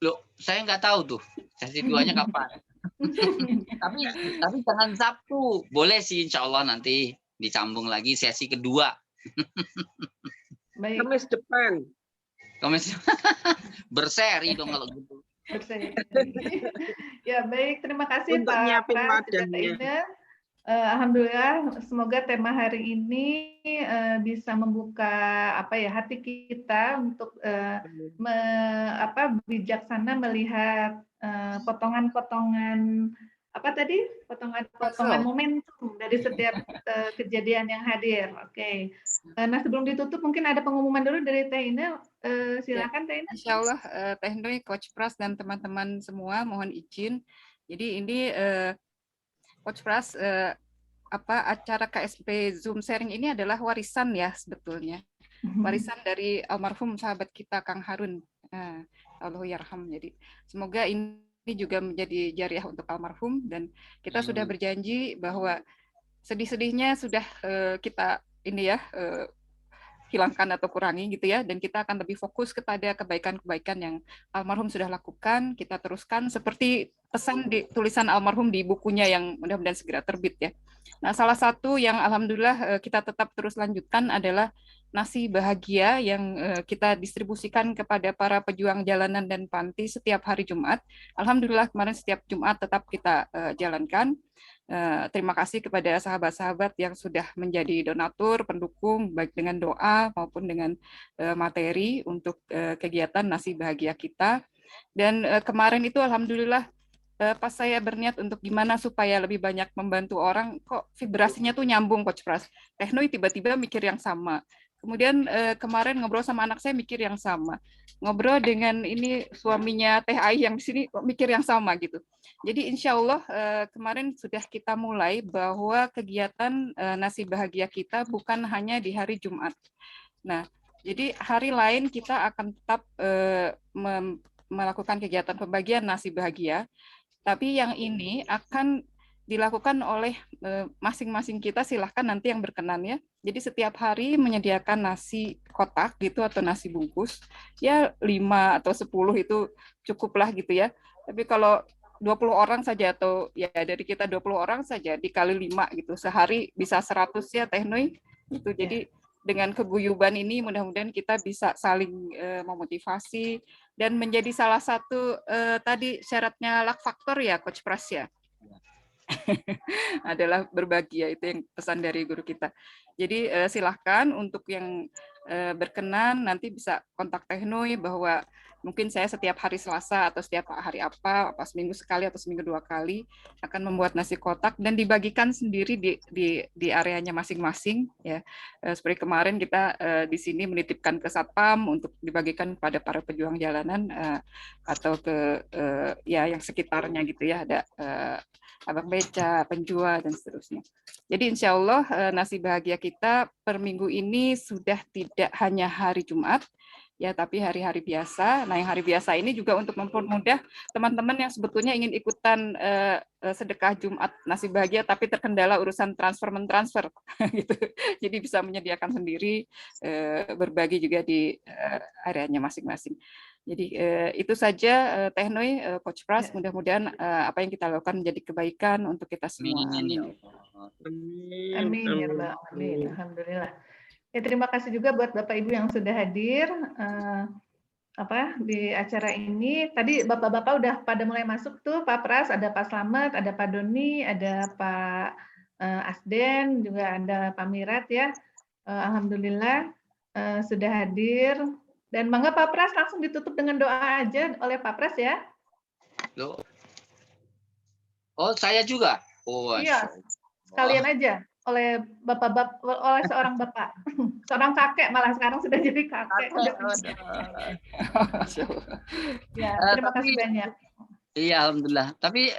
Loh, saya nggak tahu tuh sesi 2-nya kapan. tapi jangan Sabtu. Boleh sih insya Allah nanti disambung lagi sesi kedua. baik. Kamis depan. Kamis berseri dong kalau gitu. Ya baik, terima kasih Untuk Pak nyiapin Pras dan Teh wadahnya. Ina. Alhamdulillah, semoga tema hari ini bisa membuka hati kita untuk bijaksana melihat potongan-potongan potongan momentum dari setiap kejadian yang hadir. Oke. Nah sebelum ditutup mungkin ada pengumuman dulu dari Teh Ina. Silakan Teh Ina. Insya Allah Teh Noi, Coach Pras dan teman-teman semua mohon izin. Jadi ini Coach Pras, acara KSP Zoom sharing ini adalah warisan ya sebetulnya. Warisan dari almarhum sahabat kita Kang Harun. Allah yarham. Jadi semoga ini juga menjadi jariah untuk almarhum dan kita sudah berjanji bahwa sedih-sedihnya sudah kita hilangkan atau kurangi gitu ya, dan kita akan lebih fokus kepada kebaikan-kebaikan yang almarhum sudah lakukan, kita teruskan seperti pesan di tulisan almarhum di bukunya yang mudah-mudahan segera terbit ya. Nah, salah satu yang alhamdulillah kita tetap terus lanjutkan adalah nasi bahagia yang kita distribusikan kepada para pejuang jalanan dan panti setiap hari Jumat. Alhamdulillah kemarin setiap Jumat tetap kita jalankan. Terima kasih kepada sahabat-sahabat yang sudah menjadi donatur, pendukung, baik dengan doa maupun dengan materi untuk kegiatan nasi bahagia kita. Dan kemarin itu alhamdulillah pas saya berniat untuk gimana supaya lebih banyak membantu orang, kok vibrasinya tuh nyambung Coach Pras. Teh Noi tiba-tiba mikir yang sama. Kemudian kemarin ngobrol sama anak saya mikir yang sama. Ngobrol dengan ini suaminya Teh Ai yang di sini mikir yang sama gitu. Jadi insya Allah kemarin sudah kita mulai bahwa kegiatan nasi bahagia kita bukan hanya di hari Jumat. Nah, jadi hari lain kita akan tetap melakukan kegiatan pembagian nasi bahagia, tapi yang ini akan dilakukan oleh masing-masing kita, silahkan nanti yang berkenan ya. Jadi setiap hari menyediakan nasi kotak gitu atau nasi bungkus, ya 5 atau 10 itu cukuplah gitu ya. Tapi kalau 20 orang saja atau ya dari kita 20 orang saja dikali 5 gitu, sehari bisa 100 ya Teh Noi. Gitu. Jadi dengan keguyuban ini mudah-mudahan kita bisa saling memotivasi dan menjadi salah satu tadi syaratnya luck factor ya Coach Pras ya. Adalah berbagi ya, itu yang pesan dari guru kita. Jadi silahkan untuk yang berkenan nanti bisa kontak Teh Noi bahwa mungkin saya setiap hari Selasa atau setiap hari apa seminggu sekali atau seminggu 2 kali akan membuat nasi kotak dan dibagikan sendiri di areanya masing-masing ya. Seperti kemarin kita di sini menitipkan ke Satpam untuk dibagikan kepada para pejuang jalanan atau ke ya yang sekitarnya gitu ya, ada abang beca, penjual, dan seterusnya. Jadi insya Allah nasi bahagia kita per minggu ini sudah tidak hanya hari Jumat, ya, tapi hari-hari biasa. Nah, yang hari biasa ini juga untuk mempermudah teman-teman yang sebetulnya ingin ikutan sedekah Jumat nasi bahagia, tapi terkendala urusan transfer gitu. Jadi bisa menyediakan sendiri, berbagi juga di areanya masing-masing. Jadi itu saja Teh Noi, Coach Pras. Mudah-mudahan apa yang kita lakukan menjadi kebaikan untuk kita semua. Amin ya Amin. Allah. Amin ya Rabbal Alamin. Alhamdulillah. Ya, terima kasih juga buat Bapak Ibu yang sudah hadir di acara ini. Tadi Bapak-bapak udah pada mulai masuk tuh, Pak Pras, ada Pak Slamet, ada Pak Doni, ada Pak Asden, juga ada Pak Mirat ya. Alhamdulillah sudah hadir. Dan mangga Pak Pras langsung ditutup dengan doa aja oleh Pak Pras ya. Loh. Oh, saya juga. Oh, Iya, sekalian aja oleh oleh seorang bapak, seorang kakek, malah sekarang sudah jadi kakek. Ya, terima kasih banyak. Iya, alhamdulillah. Tapi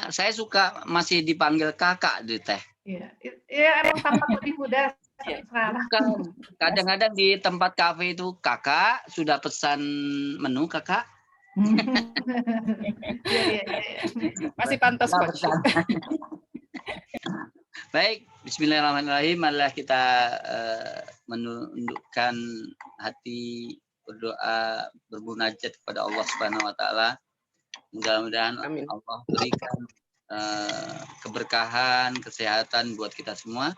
saya suka masih dipanggil kakak di Teh. Iya, emang tampak lebih muda sekarang. Kadang-kadang di tempat kafe itu kakak sudah pesan menu kakak. Iya. Masih pantas, Coach. Baik, bismillahirrahmanirrahim. Marilah kita menundukkan hati, berdoa, bermunajat kepada Allah Subhanahu wa taala. Mudah-mudahan Allah berikan keberkahan, kesehatan buat kita semua.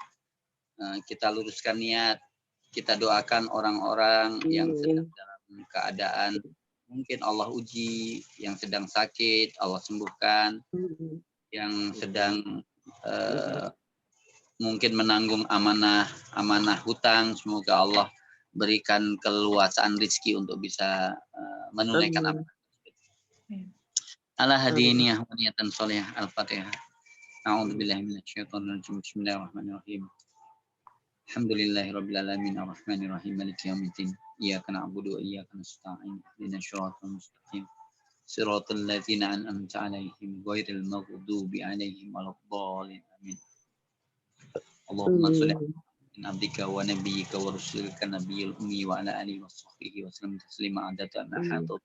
Kita luruskan niat, kita doakan orang-orang yang sedang dalam keadaan mungkin Allah uji, yang sedang sakit Allah sembuhkan, yang sedang mungkin menanggung amanah hutang, semoga Allah berikan keluasaan rezeki untuk bisa menunaikan amanah. Ala hadiniyah wa niyatan sholihah. Al-Fatihah. A'udzubillahi minasyaitonir rajim. Bismillahirrahmanirrahim. Alhamdulillahirabbil alamin arrahmanir rahim maliki yaumiddin. Iyyaka na'budu wa iyyaka nasta'in. Ihdinas siratal mustaqim. Siratal ladzina an'amta 'alaihim ghairil maghdubi 'alaihim waladdallin. Amin. Allahumma shalli ala abdika wa nabiyyika wa rasulika nabiyil ummi wa ala alihi wa sahbihi wa sallam taslima 'adada ma hadathu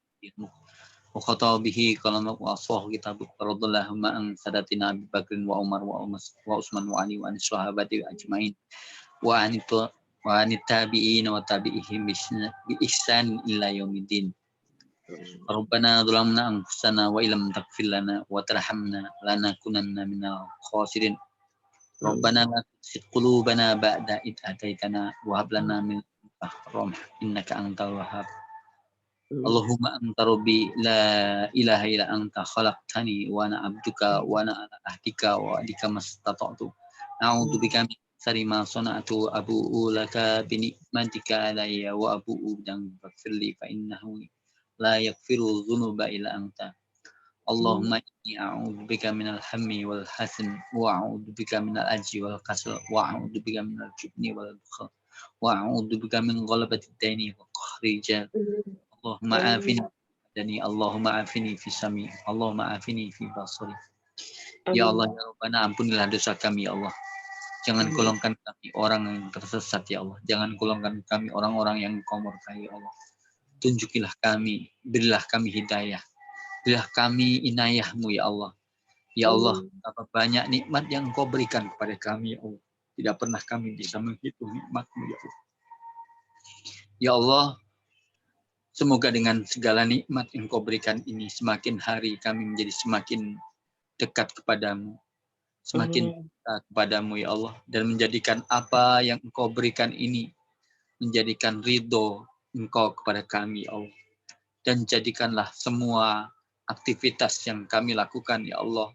wa khata bihi kalamak wa ashahu kitabuk radallahu ma'an sadatina Abi Bakrin wa Umar wa Usman wa Ali wa sahabati ajmain wa anit tabi'in wa tabi'ihim bi ihsan ila yaumiddin. Rabbana dhalamna anfusana wa illam taghfir lana wa tarhamna lanakunanna minal khasirin. Rabbana la tuzigh qulubana ba'da idh hadaitana wa hab lana min ladunka rahmah innaka antal wahhab. Allahumma anta rabbi la ilaha illa anta khalaqtani wa ana abduka wa ana ala ahdika wa adika mastata'tu. A'udzu bika min syarri ma sana'tu abu'u laka bi ni'matika alayya wa abu'u bi dhanbi fa innahu la yaghfiru dzunuba illa anta. Allahumma inni a'udzu bika minal hammi wal hazn wa a'udzu bika minal ajzi wal kasal wa a'udzu bika minal jubni wal bukhli wa a'udzu bika min ghalabati ad-daini wa qahri rijal. Allahumma afini dani, Allahumma afini fi sami, Allahumma afini fi basari. Ya Allah, ya Rabbana, ampunilah dosa kami ya Allah. Jangan golongkan kami orang yang tersesat ya Allah. Jangan golongkan kami orang-orang yang Engkau murkai ya Allah. Tunjukilah kami, berilah kami hidayah. Berilah kami inayah-Mu ya Allah. Ya Allah, betapa banyak nikmat yang Engkau berikan kepada kami ya Allah. Tidak pernah kami bisa menghitung nikmat-Mu ya Allah. Ya Allah, semoga dengan segala nikmat yang Kau berikan ini, semakin hari kami menjadi semakin dekat kepadamu. Semakin dekat kepadamu ya Allah. Dan menjadikan apa yang Engkau berikan ini, menjadikan ridho Engkau kepada kami ya Allah. Dan jadikanlah semua aktivitas yang kami lakukan ya Allah,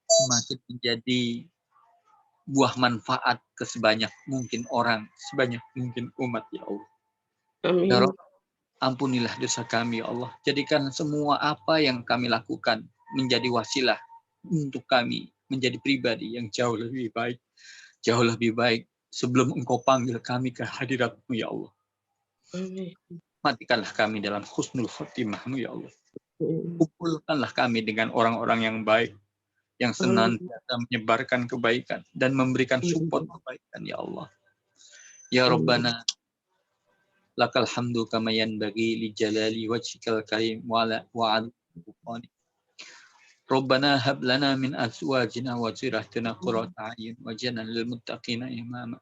semakin menjadi buah manfaat ke sebanyak mungkin orang, sebanyak mungkin umat ya Allah. Amin. Ya Rabb, ampunilah dosa kami ya Allah. Jadikan semua apa yang kami lakukan menjadi wasilah untuk kami menjadi pribadi yang jauh lebih baik. Jauh lebih baik sebelum Engkau panggil kami ke hadirat-Mu ya Allah. Amin. Matikanlah kami dalam husnul khotimah-Mu ya Allah. Kumpulkanlah kami dengan orang-orang yang baik. yang senantiasa menyebarkan kebaikan dan memberikan support kebaikan, ya Allah. Ya Rabbana, lakal hamdu kama yanbaghi li jalali wajhikal karim wa ala wa'ala. Rabbana hab lana min azwajina wa dhurriyyatina qurrata a'yun waj'alna lil muttaqina imama.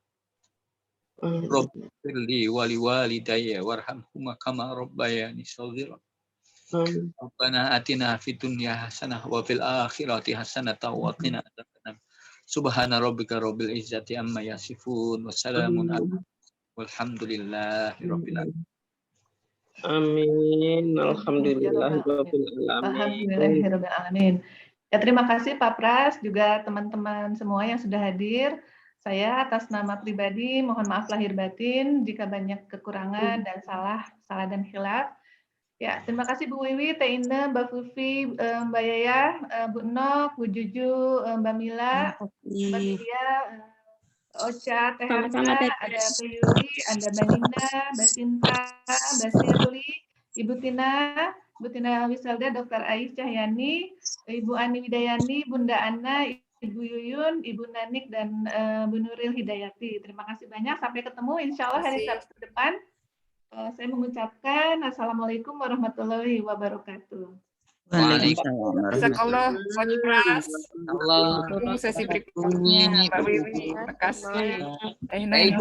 Rabbi firli wa liwalidayya warhamhuma kama rabbayani shaghira. Rabbana atina fid dunya hasanah wa fil akhirati hasanah wa qina adzabannar. Subhana rabbika rabbil izzati amma yasifun wa salamun walhamdulillahi rabbil alamin. Amin. Alhamdulillahirabbil alamin. Alhamdulillahirabbil alamin. Ya, terima kasih Pak Pras, juga teman-teman semua yang sudah hadir. Saya atas nama pribadi mohon maaf lahir batin jika banyak kekurangan dan salah dan khilaf. Ya, terima kasih Bu Wiwi, Teh Ine, Mbak Fufi, Mbak Yaya, Bu Nok, Bu Juju, Mbak Mila, Mbak Tia, Ocha, Teh Sama-sama, Hana, Teh. ada Teh Yuli, ada Mbak Nina, Mbak Sinta, Mbak Shirley, Ibu Tina Wiselda, Dr. Ais Cahyani, Ibu Ani Widayani, Bunda Ana, Ibu Yuyun, Ibu Nanik, dan Bu Nuril Hidayati. Terima kasih banyak. Sampai ketemu insya Allah hari Sabtu depan. Saya mengucapkan Assalamualaikum warahmatullahi wabarakatuh. Waalaikumsalam. Jazakallah, Coach Pras. Allah. Tunggu sesi berikutnya, Mbak Wiwi. Terima kasih. Teh Ina.